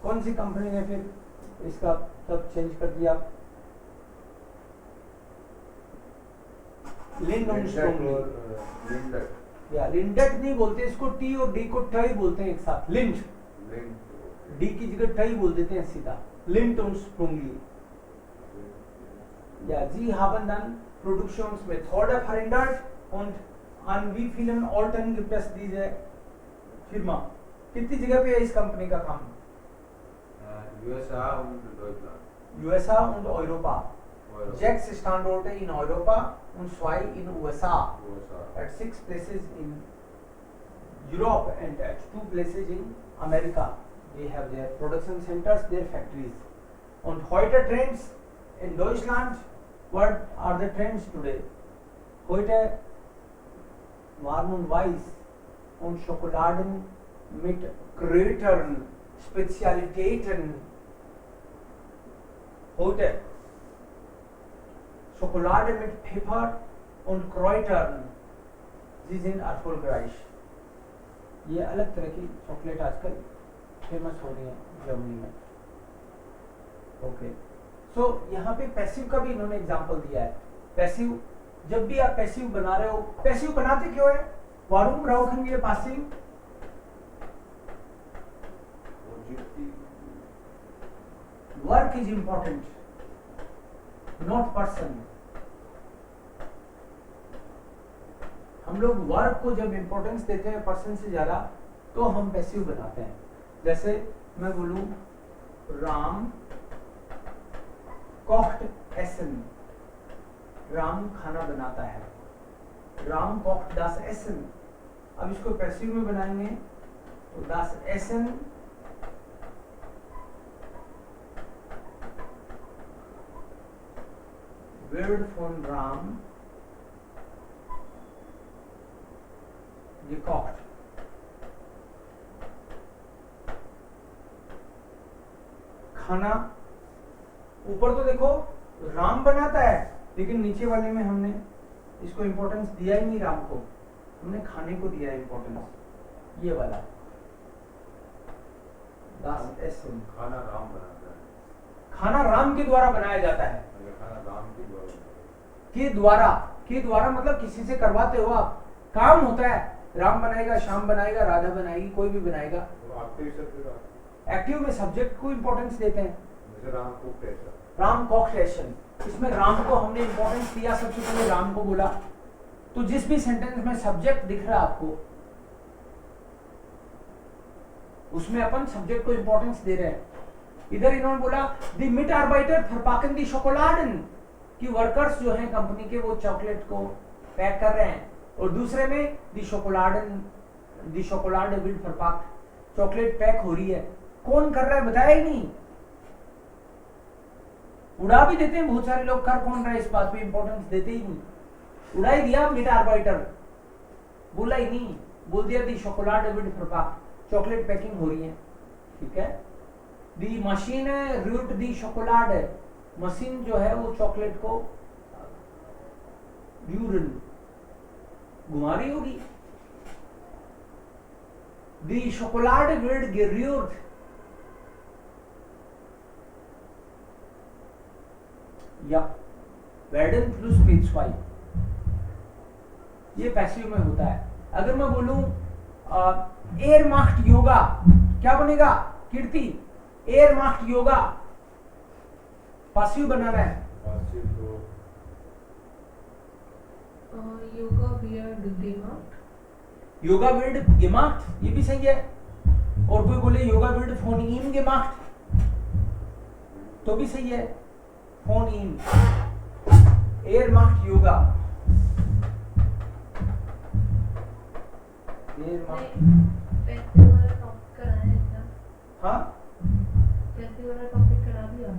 कौन सी कंपनी ने फिर इसका सब चेंज कर दिया? लिंड und Sprungli। या लिंडेट नहीं बोलते इसको, टी और डी को ट ही बोलते हैं एक साथ, लिंट। डी की जगह ट ही बोल देते हैं सीधा, lint und Sprungli। Ja, sie haben dann Produktionsmethode verändert und an wie vielen Orten gibt es diese Firma? कितनी जगह पे है इस कंपनी का काम? USA und Deutschland। USA und Europa। 6 Standorte in Europa und 2 in USA। At 6 places in Europe and at 2 places in America। they have their production centers, their factories. Und heute Trends in Deutschland, what are the trends today? Heute warm und weiß und Schokoladen mit Kräutern, Spezialitäten. Heute Schokolade mit Pfeffer und Kräutern, sie sind erfolgreich. ये अलग तरह की चॉकलेट आजकल फेमस हो रही है जर्मनी में. ओके, सो यहाँ पे पैसिव का भी इन्होंने एग्जांपल दिया है. पैसिव, जब भी आप पैसिव बना रहे हो, पैसिव बनाते क्यों है? वारुम brauchen wir passiv? Work is important, not person. हम लोग वर्क को जब इम्पोर्टेंस देते हैं पर्सन से ज्यादा, तो हम पैसिव बनाते हैं. जैसे मैं बोलूं राम कोक्ट एसन, राम खाना बनाता है. Ram कोक्ट das Essen. अब इसको पैसिव में बनाएंगे तो das Essen wird von Ram gekocht. खाना ऊपर तो देखो राम बनाता है, लेकिन नीचे वाले में हमने इसको इंपॉर्टेंस दिया ही नहीं. राम को हमने खाने को दिया इंपॉर्टेंस. ये वाला das Essen, खाना राम बनाता है. खाना राम के द्वारा बनाया जाता है. खाना राम के द्वारा के द्वारा मतलब किसी से करवाते हो आप, काम होता है. राम बनाएगा, श्याम बनाएगा, राधा बनाएगी, कोई भी बनाएगा. एक्टिव में सब्जेक्ट को इंपॉर्टेंस देते हैं. राम कोक्ट एसन, इसमें राम को हमने इंपॉर्टेंस दिया. सबसे पहले राम को बोला, तो जिस भी सेंटेंस में सब्जेक्ट दिख रहा है आपको, उसमें अपन सब्जेक्ट को इंपॉर्टेंस दे रहे हैं. इधर इन्होंने बोला दी मिटारबाइटर verpacken die Schokoladen, कि वर्कर्स जो हैं कंपनी के वो चॉकलेट को पैक कर रहे हैं. और दूसरे में दी शोकोलाडे विल verpackt, चॉकलेट पैक हो रही है. कौन कर रहा है बताया ही नहीं. उड़ा भी देते हैं बहुत सारे लोग, कर कौन रहा है इस बात पे इंपॉर्टेंस देते ही नहीं. उड़ा ही दिया मिटारबाइटर, बोला ही नहीं, बोल दिया दी शोकोलाडे विल verpackt, चॉकलेट पैकिंग हो रही है. ठीक है. दी मशीन रूट दी शोकोलाडे, मशीन जो है वो चॉकलेट को घुमा रही होगी. दी शोकोलाडे विल gerührt, या werden plus P2, ये पैसिव में होता है. अगर मैं बोलूं एयर मार्क्ड योगा, क्या बनेगा? कीर्ति, एयर मार्क्ड योगा पासिव बनाना है. Yoga wird gemacht. Yoga wird gemacht, ये भी सही है. और कोई बोले yoga wird von ihm gemacht, तो भी सही है. von ihm, air marked yoga, air marked. पैसे वाला टॉपिक कराया है क्या? हाँ पैसे वाला टॉपिक करा दिया.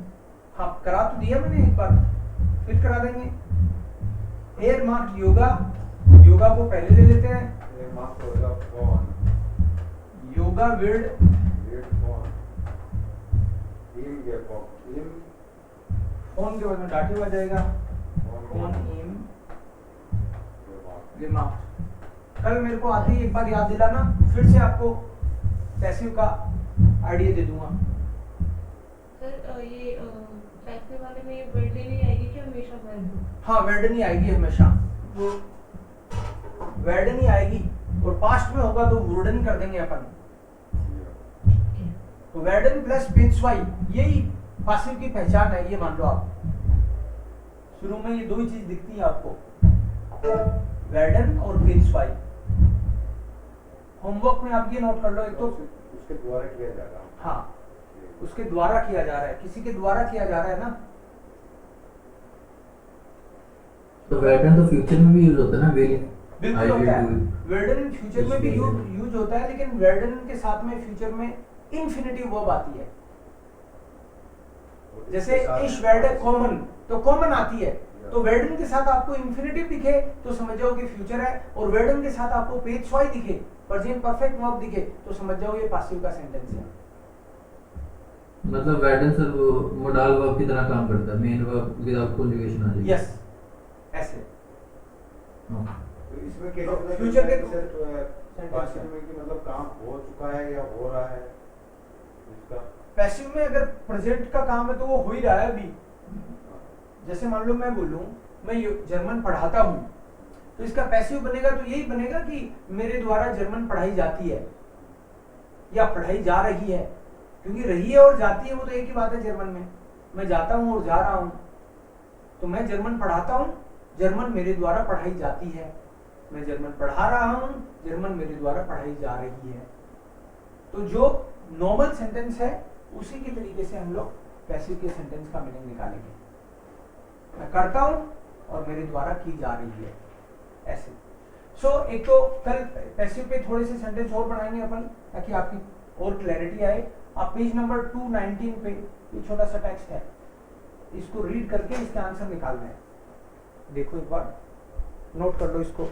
हाँ करा तो दिया मैंने एक बार, फिर करा देंगे. एयर मार्क्ड योगा, योगा को पहले ले लेते हैं. योगा विड फोन के बाद में डाटिव आ जाएगा. Phone in gemacht. कल मेरे को आते ही एक बार याद दिलाना, फिर से आपको पैसिव का आइडिया दे दूंगा. सर ये पैसे वाले में वर्ड नहीं आएगी क्या हमेशा? वर्ड, हाँ वर्ड नहीं आएगी हमेशा, वो वर्ड नहीं आएगी. और पास्ट में होगा तो वुडन कर देंगे अपन. तो वर्डन प्लस पिंचवाई, यही पासिव की पहचान है. ये मान लो आप, शुरू में ये दो ही चीज दिखती है आपको, वर्डन और पिंचवाई. होमवर्क में आप ये नोट कर लो. एक तो उसके द्वारा किया जा रहा है. हाँ, उसके द्वारा किया जा रहा है, किसी के द्वारा किया जा रहा है ना. तो वेर्डन तो फ्यूचर में भी यूज होता है ना. बिल्कुल होता है. वेर्डन फ्यूचर में भी यूज होता है, लेकिन वेर्डन के साथ में फ्यूचर में इंफिनिटिव वर्ब आती है। और जैसे इसके साथ इश वेर्डे पास्ट- कॉमन, तो कॉमन आती है, या- तो वेर्डन के साथ आपको इंफिनिटिव दिखे तो समझ जाओ कि फ्यूचर है, और वेर्डन के साथ आपको पेज स्वाई दिखे, प्रेजेंट परफेक्ट वर्ब दिखे, तो समझ जाओ ये पासिव का सेंटेंस है। मतलब वेडन सर वो मोडाल वर्ब की तरह काम करता है, मेन वर्ब विदाउट कॉन्जुगेशन आ जाएगी। यस, ऐसे हाँ। तो इसमें कैसे तो पता फ्यूचर चलता है के कि सर पास्ट में कि मतलब काम हो चुका है या हो रहा है इसका? पैसिव में अगर प्रेजेंट का काम है तो वो हो ही रहा है अभी। जैसे मान लो मैं बोलूं मैं जर्मन पढ़ाता हूं, तो इसका पैसिव बनेगा तो यही बनेगा कि मेरे द्वारा जर्मन पढ़ाई जाती है या पढ़ाई जा रही है, क्योंकि रही है और जाती है वो तो एक ही बात है। जर्मन में मैं जाता हूं और जा रहा हूं, तो मैं जर्मन पढ़ाता हूं, जर्मन मेरे द्वारा पढ़ाई जाती है, मैं जर्मन पढ़ा रहा हूं, जर्मन मेरे द्वारा पढ़ाई जा रही है। तो जो नॉर्मल सेंटेंस है उसी के तरीके से हम लोग पैसिव के सेंटेंस का मीनिंग निकालेंगे। मैं करता हूं और मेरे द्वारा की जा रही है, ऐसे। सो एक तो कल पैसिव पे थोड़े से सेंटेंस और बनाएंगे अपन, ताकि आपकी और क्लैरिटी आए। आप पेज नंबर 219 पे ये छोटा सा टेक्स्ट है, इसको रीड करके इसके आंसर निकालना है। देखो एक बार, नोट कर लो इसको।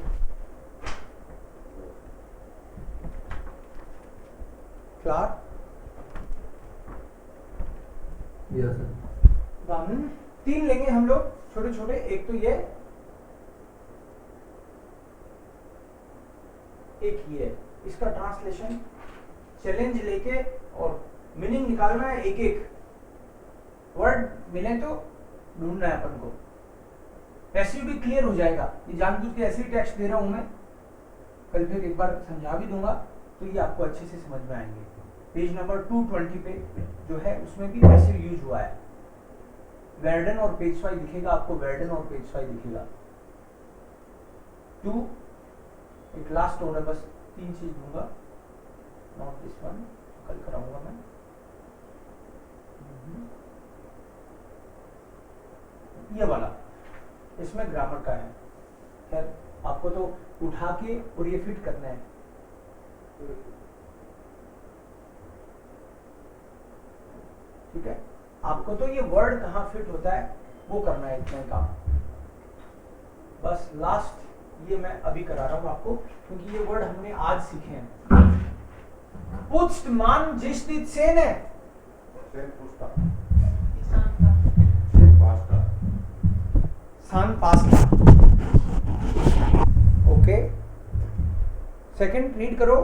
क्लियर? Yes sir. 3 लेंगे हम लोग छोटे छोटे। एक तो ये, एक ही है, इसका ट्रांसलेशन चैलेंज लेके और मीनिंग निकालना है। एक एक वर्ड मिले तो ढूंढना है अपन को। पैसिव भी क्लियर हो जाएगा, ये जानबूझ के ऐसे ही टेक्स्ट दे रहा हूं मैं, कल फिर एक बार समझा भी दूंगा तो ये आपको अच्छे से समझ में आएंगे। पेज नंबर 220 पे जो है उसमें भी पैसिव यूज हुआ है। वेर्डन और पेज स्वाई दिखेगा आपको, वेर्डन और पेज स्वाई दिखेगा। 2 एक लास्ट और है, बस 3 चीज दूंगा, नॉट दिस वन, कल कराऊंगा मैं। ये वाला इसमें ग्रामर का है, खैर आपको तो उठा के और ये फिट करना है। ठीक है, आपको तो ये वर्ड कहाँ फिट होता है वो करना है, इतना ही काम। बस लास्ट ये मैं अभी करा रहा हूँ आपको, क्योंकि ये वर्ड हमने आज सीखे हैं। पुष्टमान जिस्टित सेन है, सेन पुष्टा, शांता, सेन पास्ता, सान पास्ता। ओके, सेकंड रीड करो।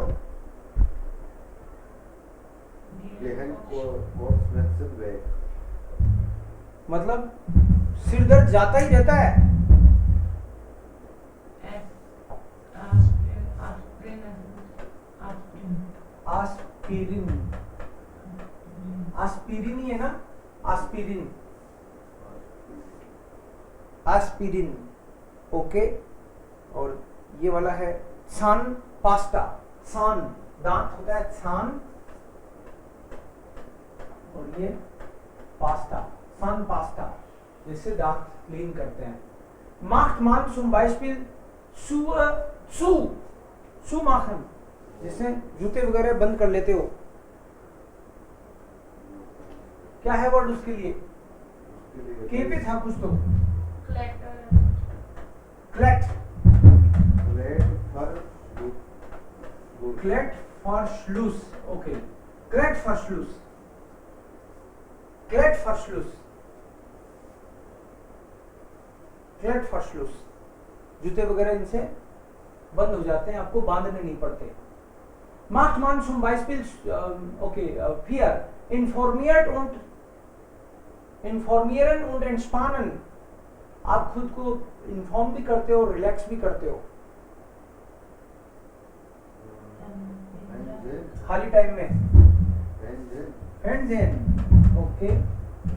लेहन को स्मेल्सन वेग, मतलब सिर दर्द जाता ही रहता है। आस्पिरिन, आस्पिरिन ही है ना, आस्पिरिन, आस्पिरिन। ओके, और ये वाला है सान पास्ता। सान दांत होता है, सान, और ये पास्ता, सान पास्ता, जिससे दांत क्लीन करते हैं। macht man zum Beispiel zu machen, जिससे जूते वगैरह बंद कर लेते हो। क्या है वर्ड उसके लिए? के पे था कुछ तो, क्लेट, क्लेट फॉर श्लूस। ओके, क्लेट फॉर श्लूस, क्लेट फॉर श्लूस, क्लेट फॉर श्लूस। जूते वगैरह इनसे बंद हो जाते हैं, आपको बांधने नहीं पड़ते। macht man zum Beispiel hier informieren und entspannen, आप खुद को इन्फॉर्म भी करते हो, रिलैक्स भी करते हो खाली टाइम में। Fernsehen, ओके,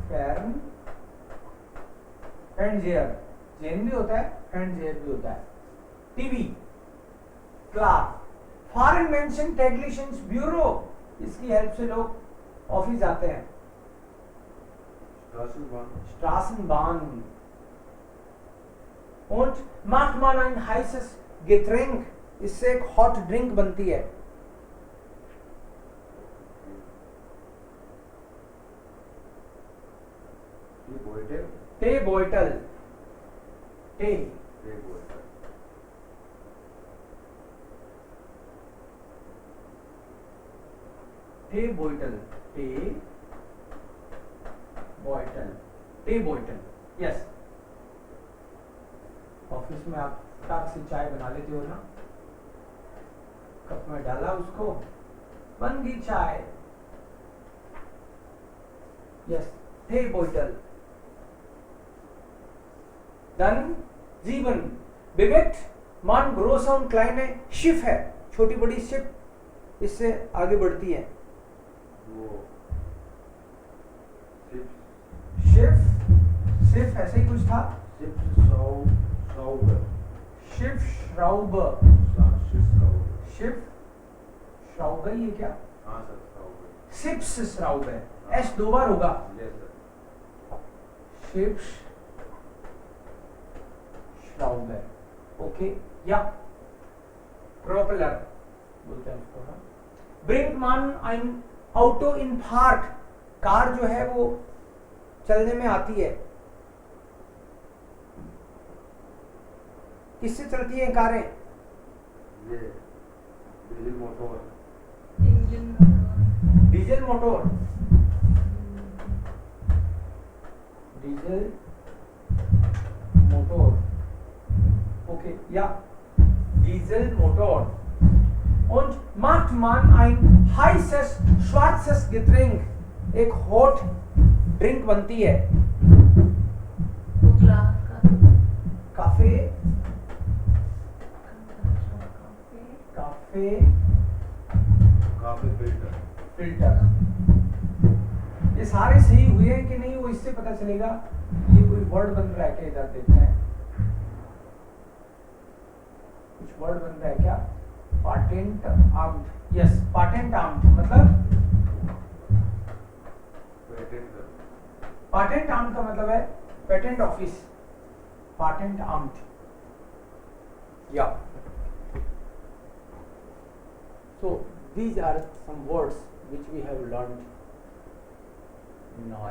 फैर्न, Fernseher, जेन भी होता है, Fernseher भी होता है। TV, class, foreign mention technicians bureau, इसकी हेल्प से लोग ऑफिस आते हैं। Straßenbahn, und macht man ein heißes Getränk, इससे एक हॉट ड्रिंक बनती है। Teebeutel. Tee. ये बोलता है। Teebeutel. Teebeutel. Teebeutel. Yes. Office में आप फटाक से चाय बना लेते हो ना, कप में डाला उसको, बन गई चाय. Yes, Teebeutel. Dann 7. bewegt man große und kleine Schiff है, छोटी बड़ी शिप इससे आगे बढ़ती है. वो शिफ ऐसे ही कुछ था. शिफ श्राउबर. ये क्या? हाँ सर, श्राउबर. शिप्स श्राउबर. एस 2 बार होगा. Yes sir. शिप्स श्राउबर. ओके. या प्रोपेलर बोलते हैं उसको ना. ब्रिंग मान ein ऑटो इन फार्ट. कार जो है वो चलने में आती है. किससे चलती हैं कारें? ये diesel motor. Engine motor. Diesel motor. Diesel motor. Okay. या diesel motor. Und macht man ein heißes schwarzes Getränk. एक हॉट ड्रिंक बनती है. गुजरात का काफे. काफे काफी फिल्टर. फिल्टर. ये सारे सही हुए हैं कि नहीं, वो इससे पता चलेगा. ये कोई वर्ड बन रहा है क्या? इधर देखते हैं, कुछ वर्ड बन रहा है क्या? पाटेंट आम्ट. यस, पाटेंट आम्ट मतलब पाटेंट आम्ट का मतलब है पेटेंट ऑफिस. पाटेंट आम्ट. या so these are some words which we have learned now.